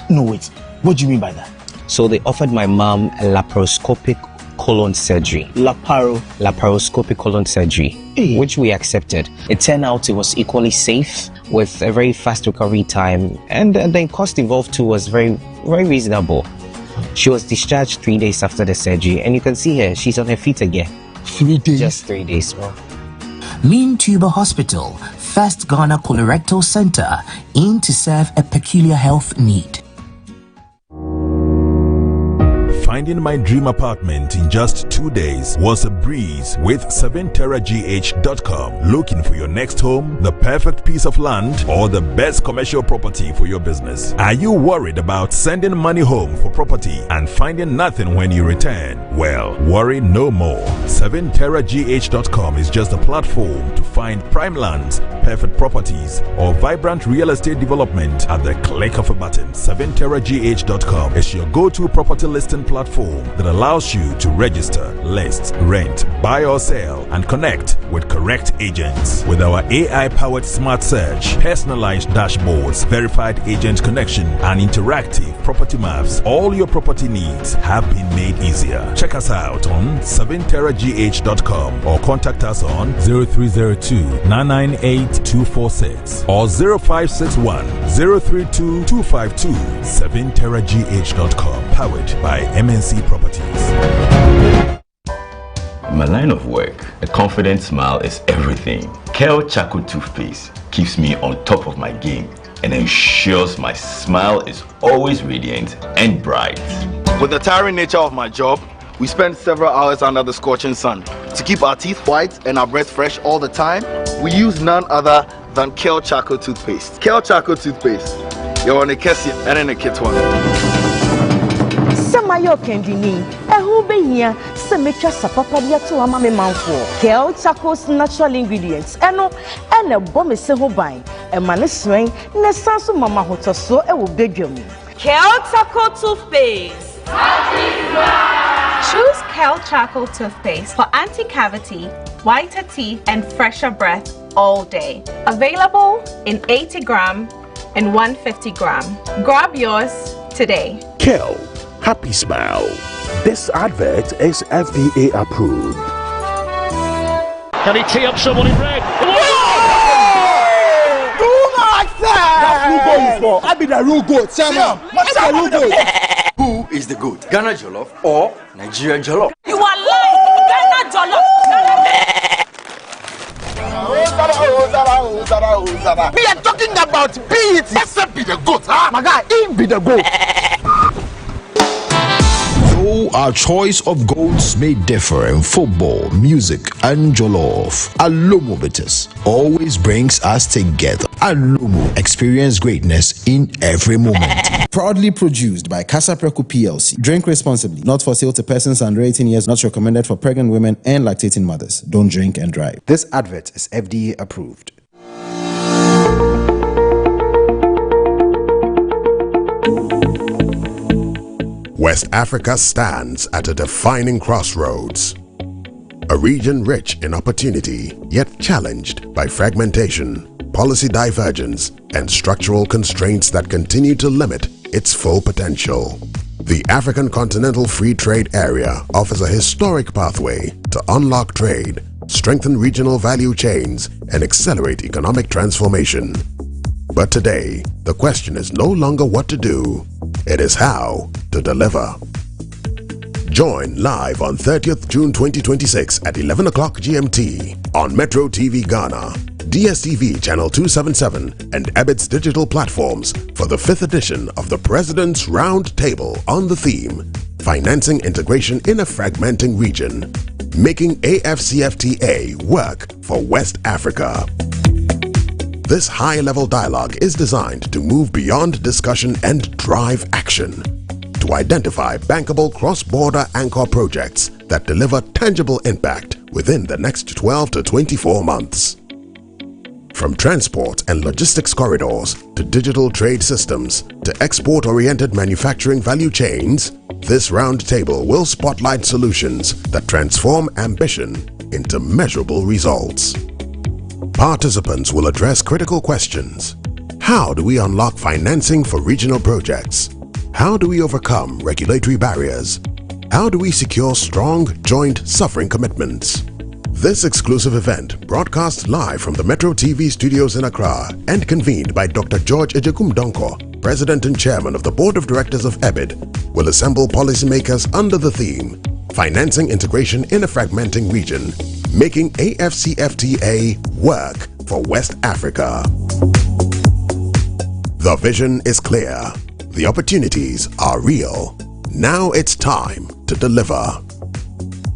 [SPEAKER 22] No, wait. What do you mean by that?
[SPEAKER 23] So they offered my mom a laparoscopic colon surgery. Laparoscopic colon surgery, which we accepted. It turned out it was equally safe with a very fast recovery time, and the cost involved too was very, very reasonable. She was discharged 3 days after the surgery, and you can see her, she's on her feet again.
[SPEAKER 22] 3 days?
[SPEAKER 23] Just 3 days, bro.
[SPEAKER 24] Mean Tuber Hospital, First Ghana Colorectal Center, aimed to serve a peculiar health need.
[SPEAKER 25] Finding my dream apartment in just 2 days was a breeze with 7terragh.com. Looking for your next home, the perfect piece of land, or the best commercial property for your business? Are you worried about sending money home for property and finding nothing when you return? Well, worry no more. 7terragh.com is just a platform to find prime lands, perfect properties, or vibrant real estate development at the click of a button. 7terragh.com is your go-to property listing platform that allows you to register, list, rent, buy or sell, and connect with correct agents. With our AI-powered smart search, personalized dashboards, verified agent connection, and interactive property maps, all your property needs have been made easier. Check us out on 7terragh.com or contact us on 0302-998-246 or 0561 032 252. 7terragh.com, powered by MNC Properties.
[SPEAKER 26] In my line of work, a confident smile is everything. Kel Charcoal Toothpaste keeps me on top of my game and ensures my smile is always radiant and bright.
[SPEAKER 27] With the tiring nature of my job, we spend several hours under the scorching sun. To keep our teeth white and our breath fresh all the time, we use none other than Kel Charcoal Toothpaste. Kel Charcoal Toothpaste. You're on a Kessie and in a kit one.
[SPEAKER 28] Samayo Kendini, a who be here, Semetra Sapapadia to a mammy mouthful. Kel Charcoal's natural ingredients, and a bomb is so by a man swing, Nesansu Mama Hoto so a will beg you.
[SPEAKER 29] Kel Charcoal Toothpaste. Choose Kel Charcoal Toothpaste for anti-cavity, whiter teeth, and fresher breath all day. Available in 80 gram and 150 gram. Grab yours today.
[SPEAKER 30] Kel, happy smile. This advert is FDA approved.
[SPEAKER 31] Can he tee up someone in red?
[SPEAKER 30] I be the real goat.
[SPEAKER 32] Who is the goat? Ghana Jollof or Nigeria Jollof?
[SPEAKER 28] You are lying! Ghana Jollof!
[SPEAKER 30] We are talking about beat. Except be the goat, huh? My guy, him be the goat.
[SPEAKER 19] Though our choice of goats may differ in football, music, and jollof, Alomo Bitters always brings us together. Alomo, experience greatness in every moment. Proudly produced by Casa Preco PLC. Drink responsibly. Not for sale to persons under 18 years. Not recommended for pregnant women and lactating mothers. Don't drink and drive. This advert is FDA approved.
[SPEAKER 33] West Africa stands at a defining crossroads. A region rich in opportunity, yet challenged by fragmentation, policy divergence, and structural constraints that continue to limit its full potential. The African Continental Free Trade Area offers a historic pathway to unlock trade, strengthen regional value chains, and accelerate economic transformation. But today, the question is no longer what to do, it is how to deliver. Join live on 30th June 2026 at 11 o'clock GMT on Metro TV Ghana. DSTV Channel 277, and Ebbets digital platforms for the 5th edition of the President's Round Table on the theme, Financing Integration in a Fragmenting Region, Making AFCFTA Work for West Africa. This high-level dialogue is designed to move beyond discussion and drive action, to identify bankable cross-border anchor projects that deliver tangible impact within the next 12 to 24 months. From transport and logistics corridors to digital trade systems to export-oriented manufacturing value chains, this roundtable will spotlight solutions that transform ambition into measurable results. Participants will address critical questions. How do we unlock financing for regional projects? How do we overcome regulatory barriers? How do we secure strong joint suffering commitments? This exclusive event, broadcast live from the Metro TV studios in Accra and convened by Dr. George Ejekum Donko, President and Chairman of the Board of Directors of EBID, will assemble policymakers under the theme, Financing Integration in a Fragmenting Region, Making AFCFTA Work for West Africa. The vision is clear. The opportunities are real. Now it's time to deliver.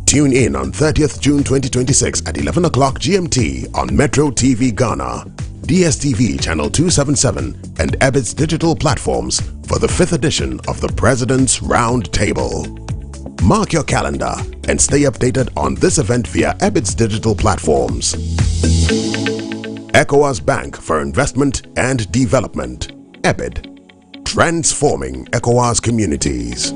[SPEAKER 33] Tune in on 30th June 2026 at 11 o'clock GMT on Metro TV Ghana, DSTV Channel 277, and Ebbets digital platforms for the 5th edition of the President's Round Table. Mark your calendar and stay updated on this event via Ebbets digital platforms. ECOWAS Bank for Investment and Development, EBID, transforming ECOWAS communities.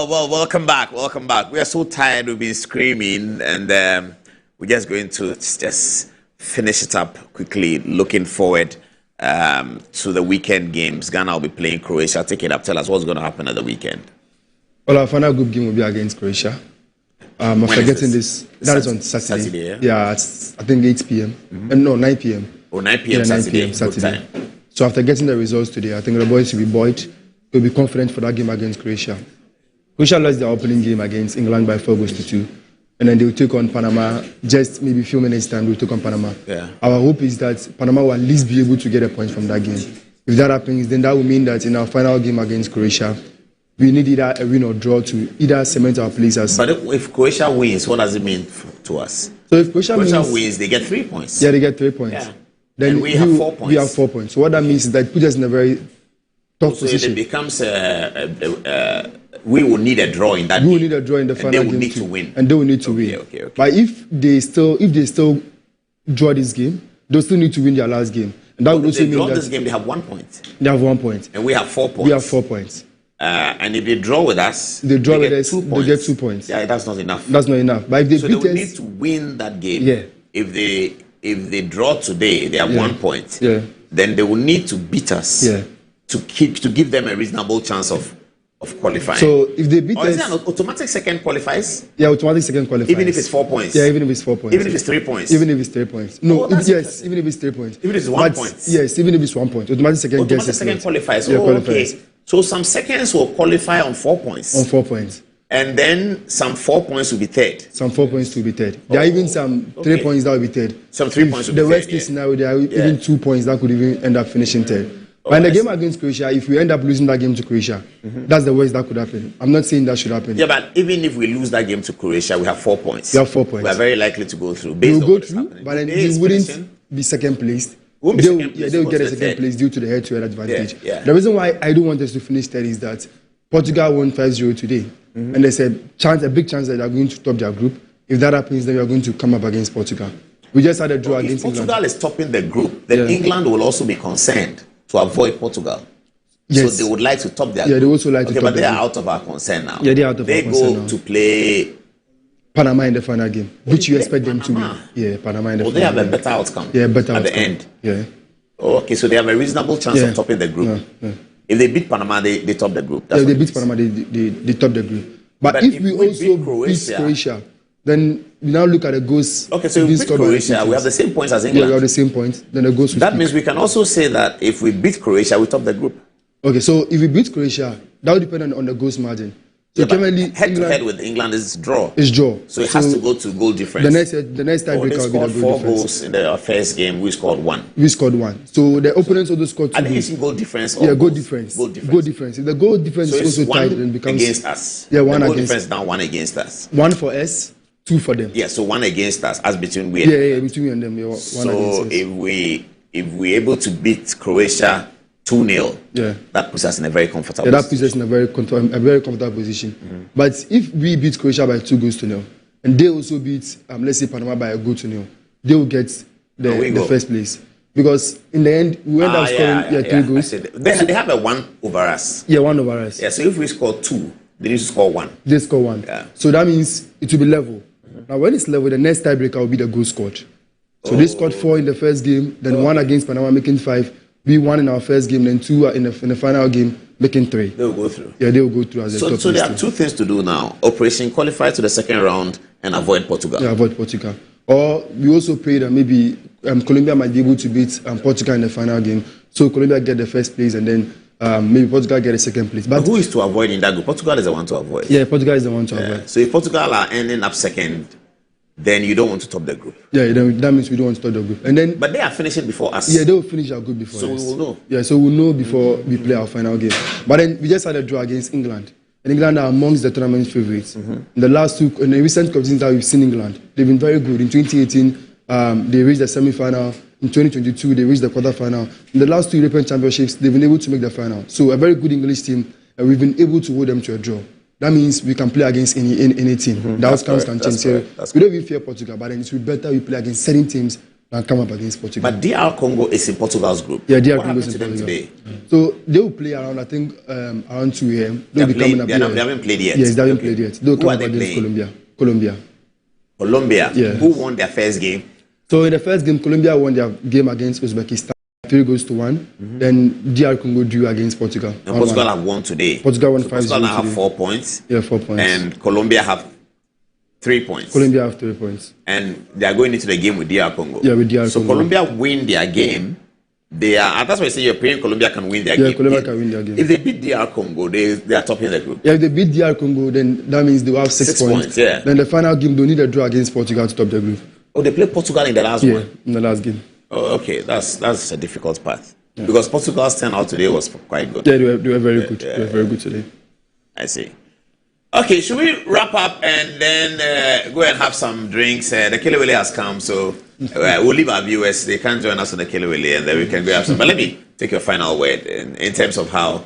[SPEAKER 1] Well, welcome back. We are so tired, we've been screaming, and we're just going to just finish it up quickly, looking forward to the weekend games. Ghana will be playing Croatia. Take it up, tell us what's going to happen at the weekend.
[SPEAKER 2] Well, our final group game will be against Croatia. After getting this, that is on Saturday. Yeah, it's, I think 8 p.m. No, 9 p.m.
[SPEAKER 1] Oh, 9 p.m.
[SPEAKER 2] Yeah,
[SPEAKER 1] Saturday.
[SPEAKER 2] 9 p.m. Saturday. So after getting the results today, I think the boys will be buoyed. We'll be confident for that game against Croatia. Croatia lost their opening game against England by 4 goals to 2. And then they'll take on Panama. Just maybe a few minutes time, they'll take on Panama.
[SPEAKER 1] Yeah.
[SPEAKER 2] Our hope is that Panama will at least be able to get a point from that game. If that happens, then that will mean that in our final game against Croatia, we need either a win or draw to either cement our place as...
[SPEAKER 1] But if Croatia wins, what does it mean to us?
[SPEAKER 2] So if Croatia
[SPEAKER 1] wins, they get 3 points.
[SPEAKER 2] Yeah, they get 3 points.
[SPEAKER 1] Yeah.
[SPEAKER 2] Then
[SPEAKER 1] and we have 4 points.
[SPEAKER 2] We have 4 points. So what that means is that it puts us in a very tough position.
[SPEAKER 1] It becomes we will need a draw in that game.
[SPEAKER 2] We will need a draw in the final game.
[SPEAKER 1] And they will need to win.
[SPEAKER 2] And they will need to win.
[SPEAKER 1] Okay.
[SPEAKER 2] But if they still draw this game, they'll still need to win their last game. And that would also mean that
[SPEAKER 1] this game, they have 1 point.
[SPEAKER 2] They have 1 point.
[SPEAKER 1] And we have 4 points.
[SPEAKER 2] We have 4 points.
[SPEAKER 1] And if they draw with us,
[SPEAKER 2] they get
[SPEAKER 1] 2 points.
[SPEAKER 2] They get 2 points.
[SPEAKER 1] Yeah, that's not enough.
[SPEAKER 2] That's not enough. But if they
[SPEAKER 1] they will need to win that game.
[SPEAKER 2] Yeah.
[SPEAKER 1] If they draw today, they have 1 point.
[SPEAKER 2] Yeah.
[SPEAKER 1] Then they will need to beat us.
[SPEAKER 2] Yeah.
[SPEAKER 1] To give them a reasonable chance of qualifying.
[SPEAKER 2] So if they beat
[SPEAKER 1] us, is
[SPEAKER 2] us,
[SPEAKER 1] it an automatic second qualifies?
[SPEAKER 2] Yeah, automatic second qualifies.
[SPEAKER 1] Even if it's 4 points.
[SPEAKER 2] Yeah, even if it's 4 points.
[SPEAKER 1] Even if it's 3 points.
[SPEAKER 2] Even if it's 3 points. No, yes, even if it's 3 points.
[SPEAKER 1] Even if it's 1 point.
[SPEAKER 2] Yes, even if it's 1 point. Automatic second
[SPEAKER 1] qualifies.
[SPEAKER 2] Yeah,
[SPEAKER 1] qualifies. Okay. So some seconds will qualify on 4 points.
[SPEAKER 2] On 4 points.
[SPEAKER 1] And then some 4 points will be third.
[SPEAKER 2] Some 4 points will be third. There are even some 3 points that will be third.
[SPEAKER 1] Some 3 points will be
[SPEAKER 2] third. The worst
[SPEAKER 1] case
[SPEAKER 2] scenario, there are even 2 points that could even end up finishing third. But in the game against Croatia, if we end up losing that game to Croatia, that's the worst that could happen. I'm not saying that should happen.
[SPEAKER 1] Yeah, but even if we lose that game to Croatia, we have 4 points.
[SPEAKER 2] We have 4 points.
[SPEAKER 1] We are very likely to go through.
[SPEAKER 2] We will go through, but then we wouldn't be second placed. They'll get a second place due to the head-to-head advantage.
[SPEAKER 1] Yeah.
[SPEAKER 2] The reason why I don't want us to finish third is that Portugal won 5-0 today. And there's a big chance that they're going to top their group. If that happens, then we are going to come up against Portugal. We just had a draw against
[SPEAKER 1] Portugal
[SPEAKER 2] England.
[SPEAKER 1] is topping the group, then England will also be concerned to avoid Portugal.
[SPEAKER 2] Yes.
[SPEAKER 1] So they would like to top their
[SPEAKER 2] Yeah,
[SPEAKER 1] group.
[SPEAKER 2] they also like to top
[SPEAKER 1] but they
[SPEAKER 2] their
[SPEAKER 1] are
[SPEAKER 2] group.
[SPEAKER 1] out of our concern now.
[SPEAKER 2] Yeah, they are out of our concern
[SPEAKER 1] They go
[SPEAKER 2] now.
[SPEAKER 1] to play.
[SPEAKER 2] Panama in the final game, which you expect them to win. Yeah, Panama in the
[SPEAKER 1] Will
[SPEAKER 2] final
[SPEAKER 1] they have a
[SPEAKER 2] game.
[SPEAKER 1] better outcome?
[SPEAKER 2] Yeah, better
[SPEAKER 1] at the
[SPEAKER 2] outcome.
[SPEAKER 1] end.
[SPEAKER 2] Yeah.
[SPEAKER 1] Oh, okay, so they have a reasonable chance of topping the group.
[SPEAKER 2] Yeah.
[SPEAKER 1] If they beat Panama, they top the group. That's
[SPEAKER 2] Yeah,
[SPEAKER 1] what
[SPEAKER 2] they
[SPEAKER 1] it
[SPEAKER 2] beat Panama, they top the group. But,
[SPEAKER 1] But
[SPEAKER 2] if we also beat Croatia, then we now look at the goals.
[SPEAKER 1] Okay, so if we beat Croatia, we have the same points as England.
[SPEAKER 2] Yeah, we have the same points. Then the goals.
[SPEAKER 1] That means we can also say that if we beat Croatia, we top the group.
[SPEAKER 2] Okay, so if we beat Croatia, that would depend on the goals margin. So
[SPEAKER 1] Yeah, but
[SPEAKER 2] currently,
[SPEAKER 1] head to head with England is draw.
[SPEAKER 2] Is draw.
[SPEAKER 1] So it has to go to goal difference.
[SPEAKER 2] The next
[SPEAKER 1] They
[SPEAKER 2] tiebreaker will be
[SPEAKER 1] scored
[SPEAKER 2] the
[SPEAKER 1] 4
[SPEAKER 2] goal difference.
[SPEAKER 1] goals in the first game. We scored 1.
[SPEAKER 2] We scored 1. So the opponents also scored 2
[SPEAKER 1] I think
[SPEAKER 2] goals.
[SPEAKER 1] it's goal difference. Or
[SPEAKER 2] Yeah, goal
[SPEAKER 1] goals?
[SPEAKER 2] difference.
[SPEAKER 1] Goal difference.
[SPEAKER 2] Goal difference. If the goal difference
[SPEAKER 1] So
[SPEAKER 2] is
[SPEAKER 1] it's
[SPEAKER 2] also tied,
[SPEAKER 1] 1
[SPEAKER 2] then it becomes
[SPEAKER 1] against us.
[SPEAKER 2] Yeah, 1
[SPEAKER 1] the goal
[SPEAKER 2] against.
[SPEAKER 1] difference now 1 against us.
[SPEAKER 2] 1 for us, 2 for them.
[SPEAKER 1] Yeah, so 1 against us as between we.
[SPEAKER 2] Yeah, between we and them. Yeah, 1
[SPEAKER 1] So
[SPEAKER 2] against us.
[SPEAKER 1] if we're able to beat Croatia 2-0,
[SPEAKER 2] Yeah.
[SPEAKER 1] that puts us in a very comfortable.
[SPEAKER 2] Yeah, that puts us in a very comfortable position. But if we beat Croatia by 2-0, and they also beat, let's say, Panama by 1-0, they will get
[SPEAKER 1] we
[SPEAKER 2] the
[SPEAKER 1] go.
[SPEAKER 2] first place. Because in the end, we end up scoring 3 goals.
[SPEAKER 1] They have a 1 over us.
[SPEAKER 2] Yeah, 1 over us.
[SPEAKER 1] Yeah, so if we score 2, they need to score 1.
[SPEAKER 2] They score 1.
[SPEAKER 1] Yeah.
[SPEAKER 2] So that means it will be level. Now, when it's level, the next tiebreaker will be the goal scored. So they scored 4 in the first game, then 1 against Panama, making 5. We won in our first game, then 2 in the final game, making 3.
[SPEAKER 1] They will go through.
[SPEAKER 2] Yeah, they will go through as a top
[SPEAKER 1] So there
[SPEAKER 2] place
[SPEAKER 1] are 2 things to do now. Operation qualify to the second round and avoid Portugal.
[SPEAKER 2] Yeah, avoid Portugal. Or we also pray that maybe Colombia might be able to beat Portugal in the final game. So Colombia get the first place and then maybe Portugal get the second place.
[SPEAKER 1] But who is to avoid in that group? Portugal is the one to avoid.
[SPEAKER 2] Yeah, Portugal is the one to avoid.
[SPEAKER 1] So if Portugal are ending up second, then you don't want to top the group.
[SPEAKER 2] Yeah, that means we don't want to top the group. And then,
[SPEAKER 1] But they are finishing before us.
[SPEAKER 2] yeah, they will finish our group before
[SPEAKER 1] So
[SPEAKER 2] us.
[SPEAKER 1] we will know.
[SPEAKER 2] Yeah, so we'll know before we play our final game. But then we just had a draw against England. And England are amongst the tournament favourites. In the recent competitions that we've seen England, they've been very good. In 2018, they reached the semi-final. In 2022, they reached the quarter-final. In the last 2 European Championships, they've been able to make the final. So a very good English team, and we've been able to hold them to a draw. That means we can play against any team. The outcomes can change. So we don't even fear Portugal, but then it will be better we play against certain teams than come up against Portugal.
[SPEAKER 1] But DR Congo is in Portugal's group.
[SPEAKER 2] Yeah, DR
[SPEAKER 1] What
[SPEAKER 2] Congo
[SPEAKER 1] happened
[SPEAKER 2] is
[SPEAKER 1] to
[SPEAKER 2] in
[SPEAKER 1] them
[SPEAKER 2] Portugal.
[SPEAKER 1] today?
[SPEAKER 2] So they will play around, I think, around 2 a.m. They'll be coming up
[SPEAKER 1] They
[SPEAKER 2] here.
[SPEAKER 1] haven't played yet.
[SPEAKER 2] Yes, they haven't played yet. They'll
[SPEAKER 1] Who
[SPEAKER 2] come
[SPEAKER 1] are
[SPEAKER 2] up
[SPEAKER 1] they
[SPEAKER 2] against
[SPEAKER 1] playing?
[SPEAKER 2] Colombia.
[SPEAKER 1] Colombia.
[SPEAKER 2] Yeah.
[SPEAKER 1] Who won their first game?
[SPEAKER 2] So in the first game, Colombia won their game against Uzbekistan, 3-1. Then DR Congo drew against Portugal.
[SPEAKER 1] And Portugal have won today.
[SPEAKER 2] Portugal won 5-0
[SPEAKER 1] Portugal now have
[SPEAKER 2] today.
[SPEAKER 1] 4 points.
[SPEAKER 2] Yeah, 4 points.
[SPEAKER 1] And Colombia have 3 points.
[SPEAKER 2] Colombia have 3 points.
[SPEAKER 1] And they are going into the game with DR Congo.
[SPEAKER 2] Yeah, with DR
[SPEAKER 1] So
[SPEAKER 2] Congo.
[SPEAKER 1] Colombia win their game. They are. That's why I say you're paying Colombia can win their
[SPEAKER 2] Yeah,
[SPEAKER 1] game.
[SPEAKER 2] Colombia can win their game.
[SPEAKER 1] If they beat DR Congo, they are topping the group.
[SPEAKER 2] Yeah, if they beat DR Congo, then that means they will have 6
[SPEAKER 1] 6
[SPEAKER 2] points.
[SPEAKER 1] points, yeah.
[SPEAKER 2] Then the final game, they'll need a draw against Portugal to top the group.
[SPEAKER 1] Oh, they played Portugal in the last
[SPEAKER 2] Yeah,
[SPEAKER 1] one.
[SPEAKER 2] in the last game.
[SPEAKER 1] Oh, okay, that's a difficult part because Portugal's turnout today was quite good.
[SPEAKER 2] Yeah, they were very good. They were very good today.
[SPEAKER 1] I see. Okay, should we wrap up and then go and have some drinks? The Kelewele has come, so we'll leave our viewers. They can join us on the Kelewele and then we can go have some. But let me take your final word in terms of how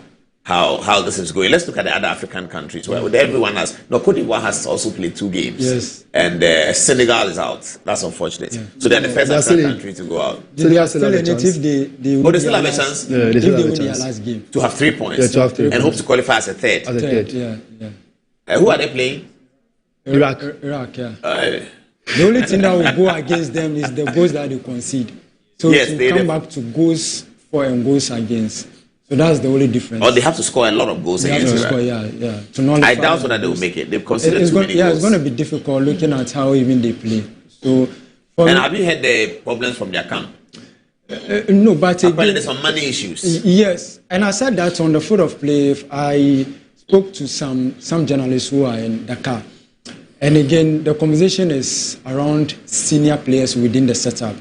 [SPEAKER 1] this is going. Let's look at the other African countries where everyone has. No, Cote d'Ivoire has also played 2 games.
[SPEAKER 18] Yes.
[SPEAKER 1] And Senegal is out. That's unfortunate. So they're the first
[SPEAKER 2] They're
[SPEAKER 1] African
[SPEAKER 2] still in-
[SPEAKER 1] country to go out.
[SPEAKER 18] They are
[SPEAKER 2] still
[SPEAKER 18] still
[SPEAKER 2] have a
[SPEAKER 18] in it
[SPEAKER 2] chance.
[SPEAKER 18] if they
[SPEAKER 1] Oh,
[SPEAKER 18] win
[SPEAKER 1] they still
[SPEAKER 18] their
[SPEAKER 1] have a
[SPEAKER 18] last-
[SPEAKER 1] chance?
[SPEAKER 2] Yeah, they
[SPEAKER 18] if
[SPEAKER 2] still
[SPEAKER 18] they
[SPEAKER 2] have a
[SPEAKER 18] win their
[SPEAKER 2] chance.
[SPEAKER 18] last game.
[SPEAKER 1] To have 3 points.
[SPEAKER 2] Yeah, to have 3
[SPEAKER 1] and
[SPEAKER 2] points.
[SPEAKER 1] hope to qualify as a third.
[SPEAKER 2] As a third.
[SPEAKER 18] Yeah.
[SPEAKER 1] Who are they playing?
[SPEAKER 2] Iraq.
[SPEAKER 18] Iraq, yeah. The only thing that will go against them is the goals that they concede. So
[SPEAKER 1] Yes,
[SPEAKER 18] to
[SPEAKER 1] they-
[SPEAKER 18] come back to goals for and goals against. So that's the only difference.
[SPEAKER 1] Or they have to score a lot of goals
[SPEAKER 18] They have
[SPEAKER 1] against
[SPEAKER 18] to
[SPEAKER 1] Iraq.
[SPEAKER 18] score, yeah. To nullify
[SPEAKER 1] I doubt
[SPEAKER 18] the
[SPEAKER 1] whether they will
[SPEAKER 18] goals.
[SPEAKER 1] make it. They've considered
[SPEAKER 18] It's
[SPEAKER 1] too
[SPEAKER 18] going,
[SPEAKER 1] many
[SPEAKER 18] yeah,
[SPEAKER 1] goals.
[SPEAKER 18] it's going to be difficult looking at how even they play. So, for
[SPEAKER 1] And
[SPEAKER 18] me-
[SPEAKER 1] have you heard the problems from their camp?
[SPEAKER 18] no, but
[SPEAKER 1] Apparently
[SPEAKER 18] again,
[SPEAKER 1] there's some money issues.
[SPEAKER 18] yes, and I said that on the Foot of Play. I spoke to some journalists who are in Dakar, and again, the conversation is around senior players within the setup.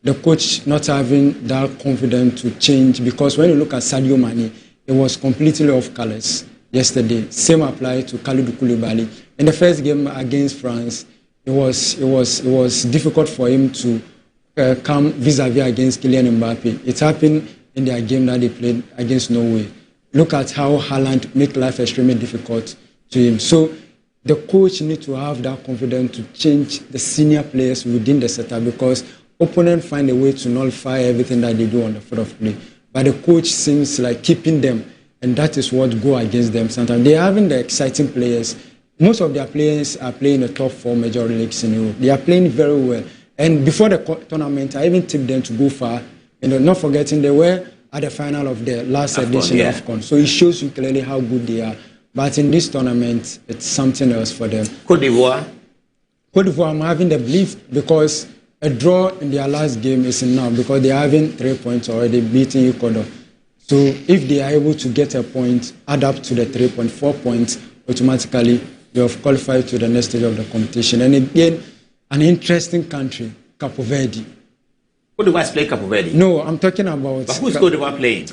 [SPEAKER 18] the coach not having that confidence to change, because when you look at Sadio Mane, it was completely off colors yesterday. Same applied to Kalidou Koulibaly. In the first game against France, it was difficult for him to come vis-a-vis against Kylian Mbappe. It happened in their game that they played against Norway. Look at how Haaland make life extremely difficult to him. So the coach needs to have that confidence to change the senior players within the setup, because opponents find a way to nullify everything that they do on the field of play. But the coach seems like keeping them, and that is what go against them sometimes. They are having the exciting players. Most of their players are playing the top 4 major leagues in Europe. They are playing very well. And before the tournament, I even tipped them to go far. And not forgetting they were at the final of the last edition of AFCON. So it shows you clearly how good they are. But in this tournament, it's something else for them.
[SPEAKER 1] Côte d'Ivoire?
[SPEAKER 18] Côte d'Ivoire, I'm having the belief because a draw in their last game is enough, because they are having 3 points already, beating Ecuador. So if they are able to get a point, add up to the 3.4 points, automatically they have qualified to the next stage of the competition. And again, an interesting country, Cape Verde.
[SPEAKER 1] Côte d'Ivoire is playing Cape Verde?
[SPEAKER 18] No, I'm talking about...
[SPEAKER 1] But who's Côte d'Ivoire playing?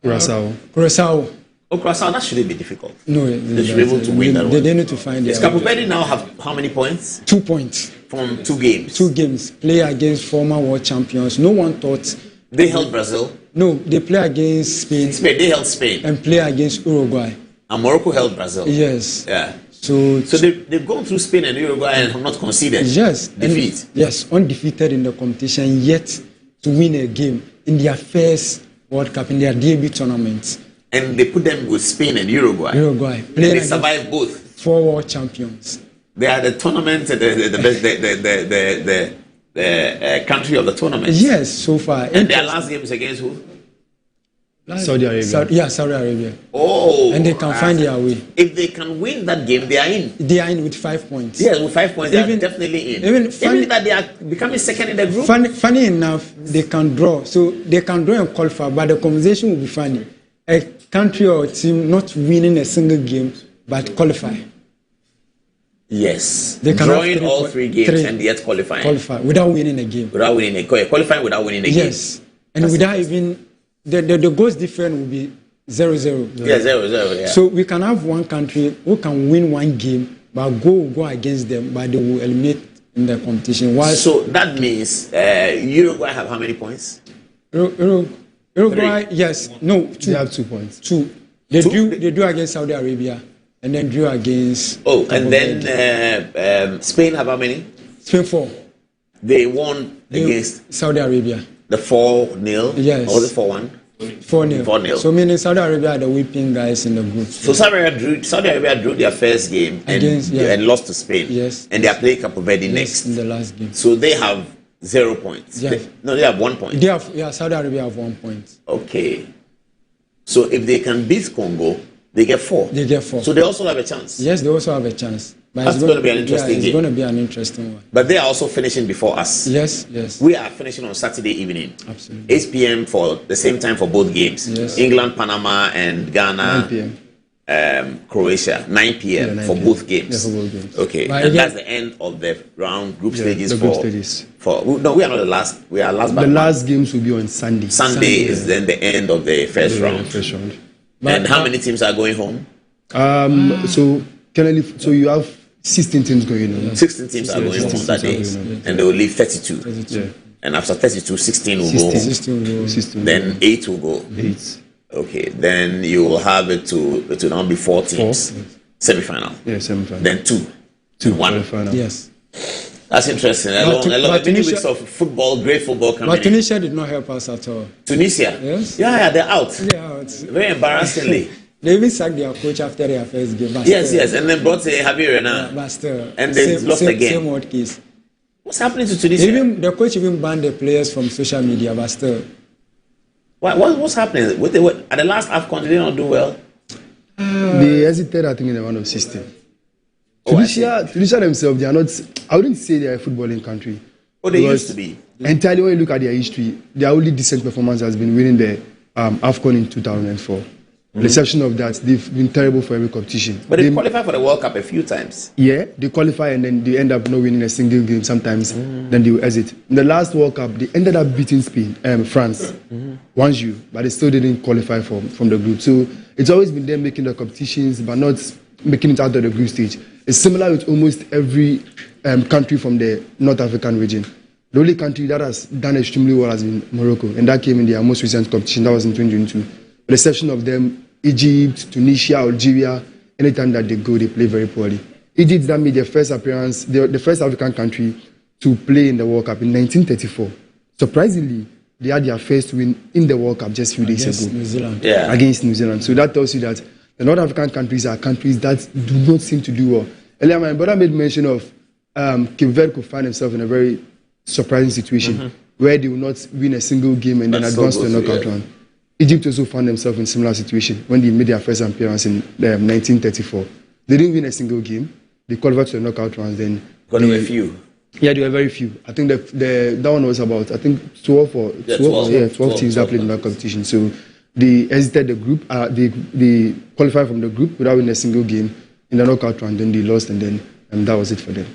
[SPEAKER 2] Curaçao.
[SPEAKER 18] Curaçao.
[SPEAKER 1] Oh, Curaçao, that shouldn't be difficult.
[SPEAKER 18] No,
[SPEAKER 1] they should be able to win that one.
[SPEAKER 18] They need to find it.
[SPEAKER 1] Does Cape Verde now have how many points?
[SPEAKER 18] 2 points.
[SPEAKER 1] From 2 games?
[SPEAKER 18] 2 games. Play against former world champions. No one thought...
[SPEAKER 1] They held Brazil?
[SPEAKER 18] No, they play against Spain.
[SPEAKER 1] They held Spain.
[SPEAKER 18] And play against Uruguay.
[SPEAKER 1] And Morocco held Brazil?
[SPEAKER 18] Yes.
[SPEAKER 1] Yeah.
[SPEAKER 18] So
[SPEAKER 1] they've gone through Spain and Uruguay and have not conceded defeat.
[SPEAKER 18] Yes, undefeated in the competition, yet to win a game in their first World Cup, in their debut tournament.
[SPEAKER 1] And they put them with Spain and Uruguay. And they survived both. 4
[SPEAKER 18] world champions.
[SPEAKER 1] They are the tournament, the country of the tournament.
[SPEAKER 18] Yes, so far.
[SPEAKER 1] And their last game is against who?
[SPEAKER 2] Saudi Arabia.
[SPEAKER 18] Saudi Arabia.
[SPEAKER 1] Oh.
[SPEAKER 18] And they can find their way.
[SPEAKER 1] If they can win that game, they are in.
[SPEAKER 18] They are in with 5 points.
[SPEAKER 1] Yes, with 5 points, they are definitely in. Even that they are becoming second in the group.
[SPEAKER 18] Funny enough, they can draw. So they can draw and qualify, but the conversation will be funny. A country or a team not winning a single game, but qualify.
[SPEAKER 1] Yes.
[SPEAKER 18] They can
[SPEAKER 1] drawing all 3 games and yet qualifying.
[SPEAKER 18] Qualify without winning a game.
[SPEAKER 1] Qualifying without winning a game.
[SPEAKER 18] Yes. And that's without even... The goals difference will be 0-0.
[SPEAKER 1] Yeah, 0-0, yeah.
[SPEAKER 18] So we can have one country who can win 1 game, but go against them, but they will eliminate in the competition.
[SPEAKER 1] So that means Uruguay have how many points?
[SPEAKER 18] Uruguay, yes. No, 2.
[SPEAKER 2] They have 2 points.
[SPEAKER 18] 2. They drew against Saudi Arabia, and then drew against...
[SPEAKER 1] Oh, and then Spain have how many?
[SPEAKER 18] Spain 4.
[SPEAKER 1] They won against...
[SPEAKER 18] Saudi Arabia.
[SPEAKER 1] The 4-0?
[SPEAKER 18] Yes.
[SPEAKER 1] Or the 4-1?
[SPEAKER 18] 4-0.
[SPEAKER 1] 4-0.
[SPEAKER 18] So meaning Saudi Arabia are the whipping guys in the group.
[SPEAKER 1] So Saudi Arabia drew their first game and lost to Spain.
[SPEAKER 18] Yes.
[SPEAKER 1] And they are playing Cape Verde next.
[SPEAKER 18] In the last game.
[SPEAKER 1] So they have 0 points.
[SPEAKER 18] Yeah.
[SPEAKER 1] They have 1 point.
[SPEAKER 18] Saudi Arabia have 1 point.
[SPEAKER 1] Okay. So if they can beat Congo, they get 4.
[SPEAKER 18] They get 4.
[SPEAKER 1] So they also have a chance.
[SPEAKER 18] Yes, they also have a chance. But
[SPEAKER 1] That's going to be an interesting game.
[SPEAKER 18] It's going to be an interesting one.
[SPEAKER 1] But they are also finishing before us.
[SPEAKER 18] Yes.
[SPEAKER 1] We are finishing on Saturday evening.
[SPEAKER 18] Absolutely.
[SPEAKER 1] 8 p.m. for the same time for both games.
[SPEAKER 18] Yes.
[SPEAKER 1] England, Panama, and Ghana.
[SPEAKER 2] 9 p.m.
[SPEAKER 1] Croatia, 9 p.m.
[SPEAKER 2] 9
[SPEAKER 1] for
[SPEAKER 2] p.m.
[SPEAKER 1] both games.
[SPEAKER 2] Yeah, for both games.
[SPEAKER 1] Okay.
[SPEAKER 18] But
[SPEAKER 1] and
[SPEAKER 18] again,
[SPEAKER 1] that's the end of the round group stages.
[SPEAKER 2] The group stages.
[SPEAKER 1] No, we are not the last. We are last.
[SPEAKER 2] The last games will be on Sunday.
[SPEAKER 1] Sunday is then the end of the first round. And how many teams are going home?
[SPEAKER 2] So you have 16 teams going on.
[SPEAKER 1] 16 teams are going home that day, and they will leave 32.
[SPEAKER 2] Yeah.
[SPEAKER 1] And after 32, 16 will go.
[SPEAKER 18] 16
[SPEAKER 1] then 8 will go.
[SPEAKER 2] 8.
[SPEAKER 1] Okay, then you will have it to now be 4 teams. Semi-final.
[SPEAKER 2] Yeah, semi-final.
[SPEAKER 1] Then 2. 1.
[SPEAKER 2] Final.
[SPEAKER 18] Yes.
[SPEAKER 1] That's interesting. Many weeks of football, great football coming
[SPEAKER 18] But Tunisia did not help us at all.
[SPEAKER 1] Tunisia?
[SPEAKER 18] Yes.
[SPEAKER 1] Yeah, they're out.
[SPEAKER 18] They're out.
[SPEAKER 1] Very embarrassingly.
[SPEAKER 18] They even sacked their coach after their first game.
[SPEAKER 1] Yes, and then brought Javier Renan.
[SPEAKER 18] But still.
[SPEAKER 1] And they lost again.
[SPEAKER 18] Same old case.
[SPEAKER 1] What's happening to Tunisia?
[SPEAKER 18] The coach even banned the players from social media, but still.
[SPEAKER 1] What's happening? At the last AFCON, did they not do well?
[SPEAKER 2] They hesitated, I think, in the round of 16. Tunisia themselves, they are not, I wouldn't say they are a footballing country.
[SPEAKER 1] Oh, they used to be.
[SPEAKER 2] Entirely, when you look at their history, their only decent performance has been winning the AFCON in 2004. With the exception of that, they've been terrible for every competition.
[SPEAKER 1] But they qualified for the World Cup a few times.
[SPEAKER 2] Yeah, they qualify and then they end up not winning a single game sometimes. Then they will exit. In the last World Cup, they ended up beating France, 1-0, but they still didn't qualify from the group. So it's always been them making the competitions, but not making it out of the group stage. It's similar with almost every country from the North African region. The only country that has done extremely well has been Morocco, and that came in their most recent competition. That was in 2022. With the exception of them, Egypt, Tunisia, Algeria, anytime that they go, they play very poorly. Egypt that made their first appearance, the first African country to play in the World Cup in 1934. Surprisingly, they had their first win in the World Cup just a few days ago.
[SPEAKER 18] New Zealand.
[SPEAKER 1] Yeah.
[SPEAKER 2] Against New Zealand. So that tells you that the North African countries are countries that do not seem to do well. Earlier, my brother made mention of Cape Verde could find himself in a very surprising situation where they will not win a single game and then advance to the knockout round. Egypt also found themselves in a similar situation when they made their first appearance in 1934. They didn't win a single game. They qualified to the knockout rounds. Then
[SPEAKER 1] there were few.
[SPEAKER 2] Yeah, there were very few. I think that one was about 12 teams that played in that competition. So they exited the group. They qualified from the group without winning a single game in the knockout round. Then they lost, and then that was it for them.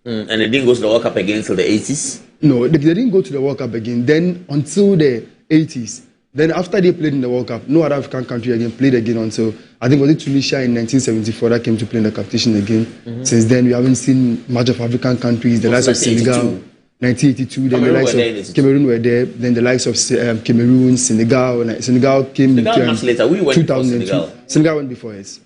[SPEAKER 1] And they didn't go to the World Cup again until the 80s?
[SPEAKER 2] No, they didn't go to the World Cup again. Then until the 80s. Then after they played in the World Cup, no other African country again played again until, I think, was it Tunisia in 1974 that came to play in the competition again. Since then, we haven't seen much of African countries. The likes of Senegal, 1982. Then the likes of Cameroon were there. Then the likes of Cameroon, Senegal. Senegal came
[SPEAKER 1] much later. We went
[SPEAKER 2] 2002.
[SPEAKER 1] Senegal.
[SPEAKER 2] Senegal went before us.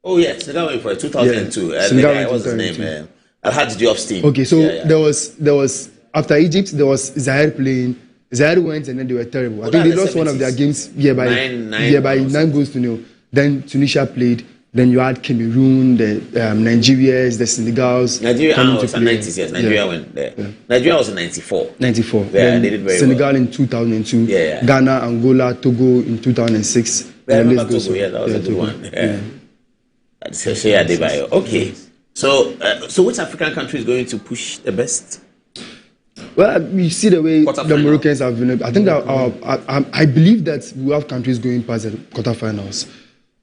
[SPEAKER 1] Oh, yeah. Senegal went for 2002.
[SPEAKER 2] Yeah. Senegal went
[SPEAKER 1] what's his name? Al-Hadj Diop's team.
[SPEAKER 2] Okay, so there was after Egypt, there was Zaire playing. Zaire went and then they were terrible. I think they lost 70s. One of their games by 9-0. Then Tunisia played. Then you had Cameroon, the Nigerians, the Senegals.
[SPEAKER 1] Nigeria was in the 90s, yes. Nigeria went there. Yeah. Nigeria was in 94.
[SPEAKER 2] 94.
[SPEAKER 1] Yeah, then they did very
[SPEAKER 2] Senegal
[SPEAKER 1] well.
[SPEAKER 2] in 2002.
[SPEAKER 1] Yeah.
[SPEAKER 2] Ghana, Angola, Togo in 2006.
[SPEAKER 1] I remember Togo, that was a good one. Yeah. That's Shea Adebayo. Okay. So which African country is going to push the best?
[SPEAKER 2] Well, you see the way the Moroccans have been. I think that I believe that we have countries going past the quarterfinals.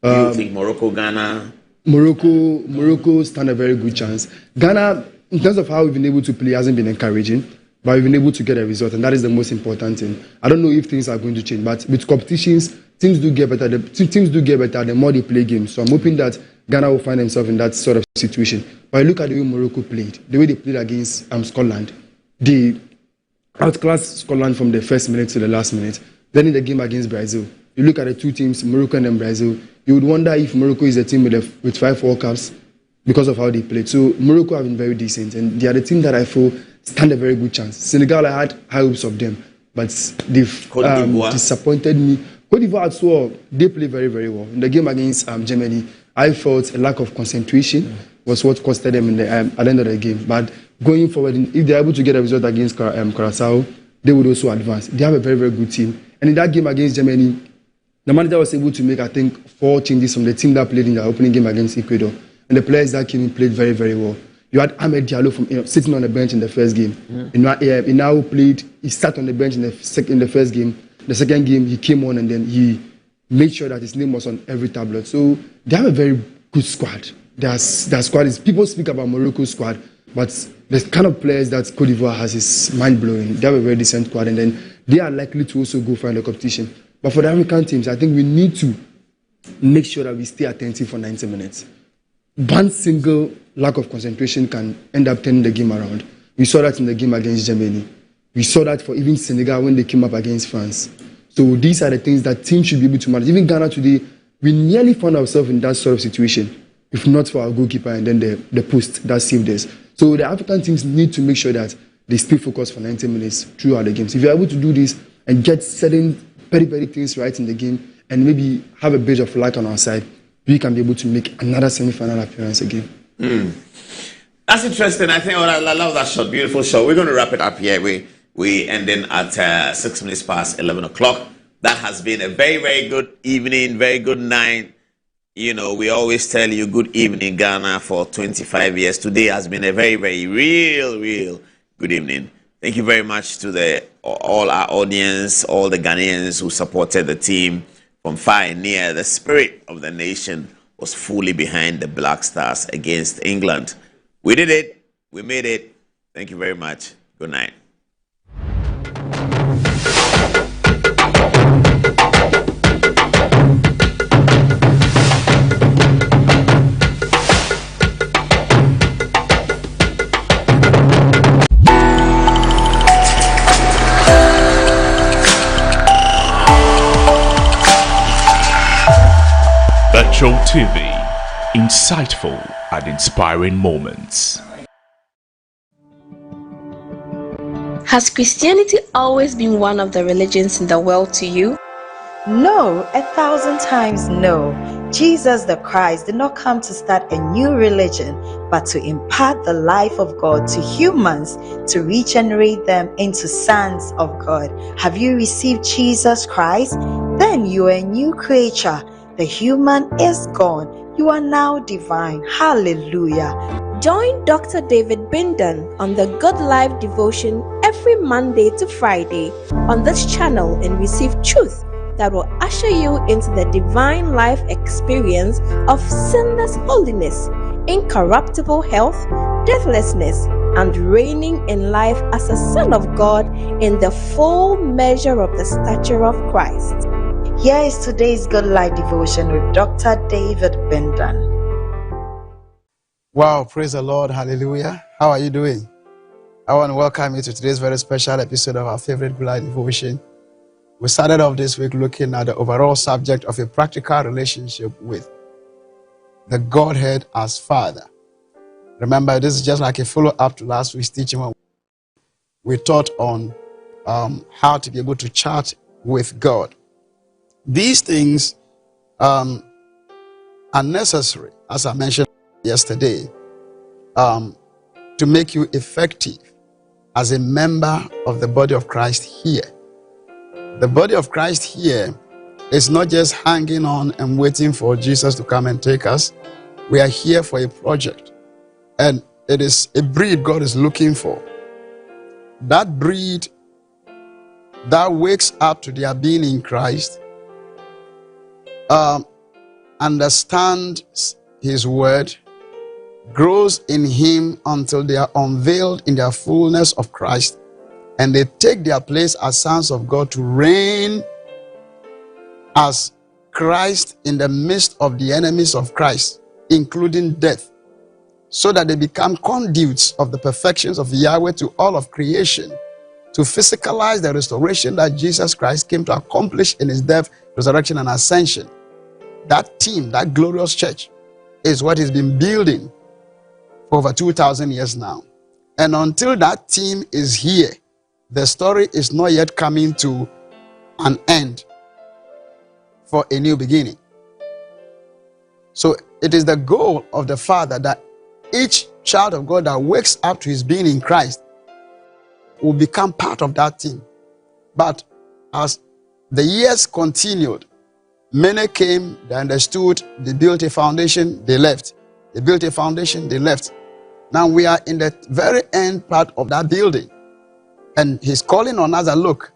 [SPEAKER 1] You think Morocco, Ghana?
[SPEAKER 2] Morocco stand a very good chance. Ghana, in terms of how we've been able to play, hasn't been encouraging, but we've been able to get a result, and that is the most important thing. I don't know if things are going to change, but with competitions, teams do get better. Teams do get better the more they play games. So I'm hoping that Ghana will find themselves in that sort of situation. But look at the way Morocco played, the way they played against Scotland. They outclassed Scotland from the first minute to the last minute. Then in the game against Brazil, you look at the two teams, Morocco and then Brazil, you would wonder if Morocco is a team with 5 World Cups because of how they played. So Morocco have been very decent, and they are the team that I feel stand a very good chance. Senegal, I had high hopes of them, but they've disappointed me. Cote d'Ivoire as well, they play very, very well. In the game against Germany, I felt a lack of concentration was what costed them at the end of the game. But going forward, if they're able to get a result against Curaçao, they would also advance. They have a very, very good team. And in that game against Germany, the manager was able to make, I think, 4 changes from the team that played in the opening game against Ecuador. And the players that came in played very, very well. You had Ahmed Diallo sitting on the bench in the first game. He now played, he sat on the bench in the first game. The second game, he came on and then he made sure that his name was on every tablet. So they have a very good squad. Their squad is, people speak about Morocco's squad, but the kind of players that Cote d'Ivoire has is mind-blowing. They have a very decent squad, and then they are likely to also go find the competition. But for the African teams, I think we need to make sure that we stay attentive for 90 minutes. One single lack of concentration can end up turning the game around. We saw that in the game against Germany. We saw that for even Senegal when they came up against France. So these are the things that teams should be able to manage. Even Ghana today, we nearly found ourselves in that sort of situation, if not for our goalkeeper and then the post that saved us. So the African teams need to make sure that they stay focused for 90 minutes throughout the games. If you're able to do this and get certain very, very things right in the game and maybe have a bit of luck on our side, we can be able to make another semi-final appearance again.
[SPEAKER 1] That's interesting. I think I love that shot. Beautiful shot. We're going to wrap it up here. We ending at 6 minutes past 11 o'clock. That has been a very, very good evening, very good night. You know, we always tell you good evening, Ghana, for 25 years. Today has been a very, very real good evening. Thank you very much to all our audience, all the Ghanaians who supported the team from far and near, the spirit of the nation was fully behind the Black Stars against England. We did it. We made it. Thank you very much. Good night.
[SPEAKER 3] Metro TV, insightful and inspiring moments.
[SPEAKER 4] Has Christianity always been one of the religions in the world to you?
[SPEAKER 5] No, 1,000 times no. Jesus the Christ did not come to start a new religion, but to impart the life of God to humans, to regenerate them into sons of God. Have you received Jesus Christ? Then you are a new creature. The human is gone. You are now divine. Hallelujah.
[SPEAKER 4] Join Dr. David Bindan on the Good Life devotion every Monday to Friday on this channel and receive truth that will usher you into the divine life experience of sinless holiness, incorruptible health, deathlessness, and reigning in life as a son of God in the full measure of the stature of Christ.
[SPEAKER 5] Here is today's Good Life devotion with Dr. David Bindan.
[SPEAKER 6] Wow, praise the Lord, hallelujah. How are you doing? I want to welcome you to today's very special episode of our favorite Good Life devotion. We started off this week looking at the overall subject of a practical relationship with the Godhead as Father. Remember, this is just like a follow-up to last week's teaching when we taught on how to be able to chat with God. These things are necessary, as I mentioned yesterday, to make you effective as a member of the body of Christ here. The body of Christ here is not just hanging on and waiting for Jesus to come and take us. We are here for a project, and it is a breed God is looking for. That breed that wakes up to their being in Christ, understands his word, grows in him until they are unveiled in their fullness of Christ, and they take their place as sons of God to reign as Christ in the midst of the enemies of Christ, including death, so that they become conduits of the perfections of Yahweh to all of creation, to physicalize the restoration that Jesus Christ came to accomplish in his death, resurrection, and ascension. That team, that glorious church, is what he's been building for over 2,000 years now. And until that team is here, the story is not yet coming to an end for a new beginning. So it is the goal of the Father that each child of God that wakes up to his being in Christ will become part of that team. But as the years continued, many came, they understood, they built a foundation, they left. They built a foundation, they left. Now we are in the very end part of that building. And he's calling on us that, look,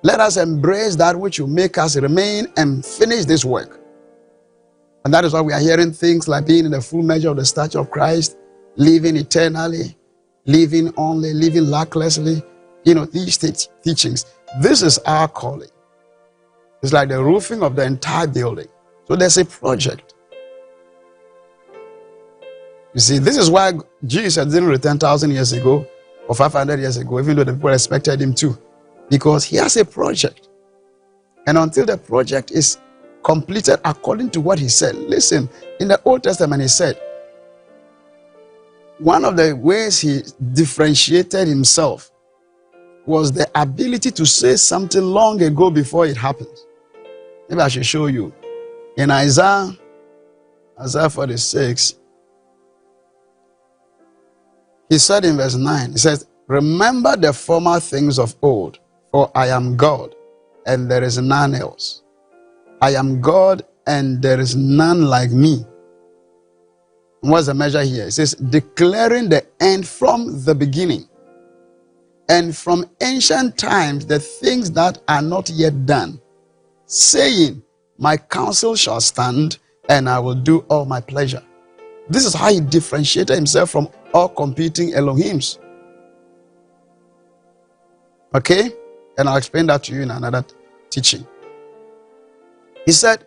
[SPEAKER 6] let us embrace that which will make us remain and finish this work. And that is why we are hearing things like being in the full measure of the stature of Christ, living eternally, living only, living lacklessly. You know, these teachings. This is our calling. It's like the roofing of the entire building. So there's a project. You see, this is why Jesus didn't return 1,000 years ago or 500 years ago, even though the people expected him to. Because he has a project. And until the project is completed according to what he said. Listen, in the Old Testament he said, one of the ways he differentiated himself was the ability to say something long ago before it happens. Maybe I should show you. In Isaiah 46, he said in verse 9, he says, remember the former things of old, for I am God, and there is none else. I am God, and there is none like me. And what's the measure here? It says, declaring the end from the beginning, and from ancient times the things that are not yet done, saying, My counsel shall stand, and I will do all my pleasure. This is how he differentiated himself from all competing Elohims. Okay? And I'll explain that to you in another teaching. He said,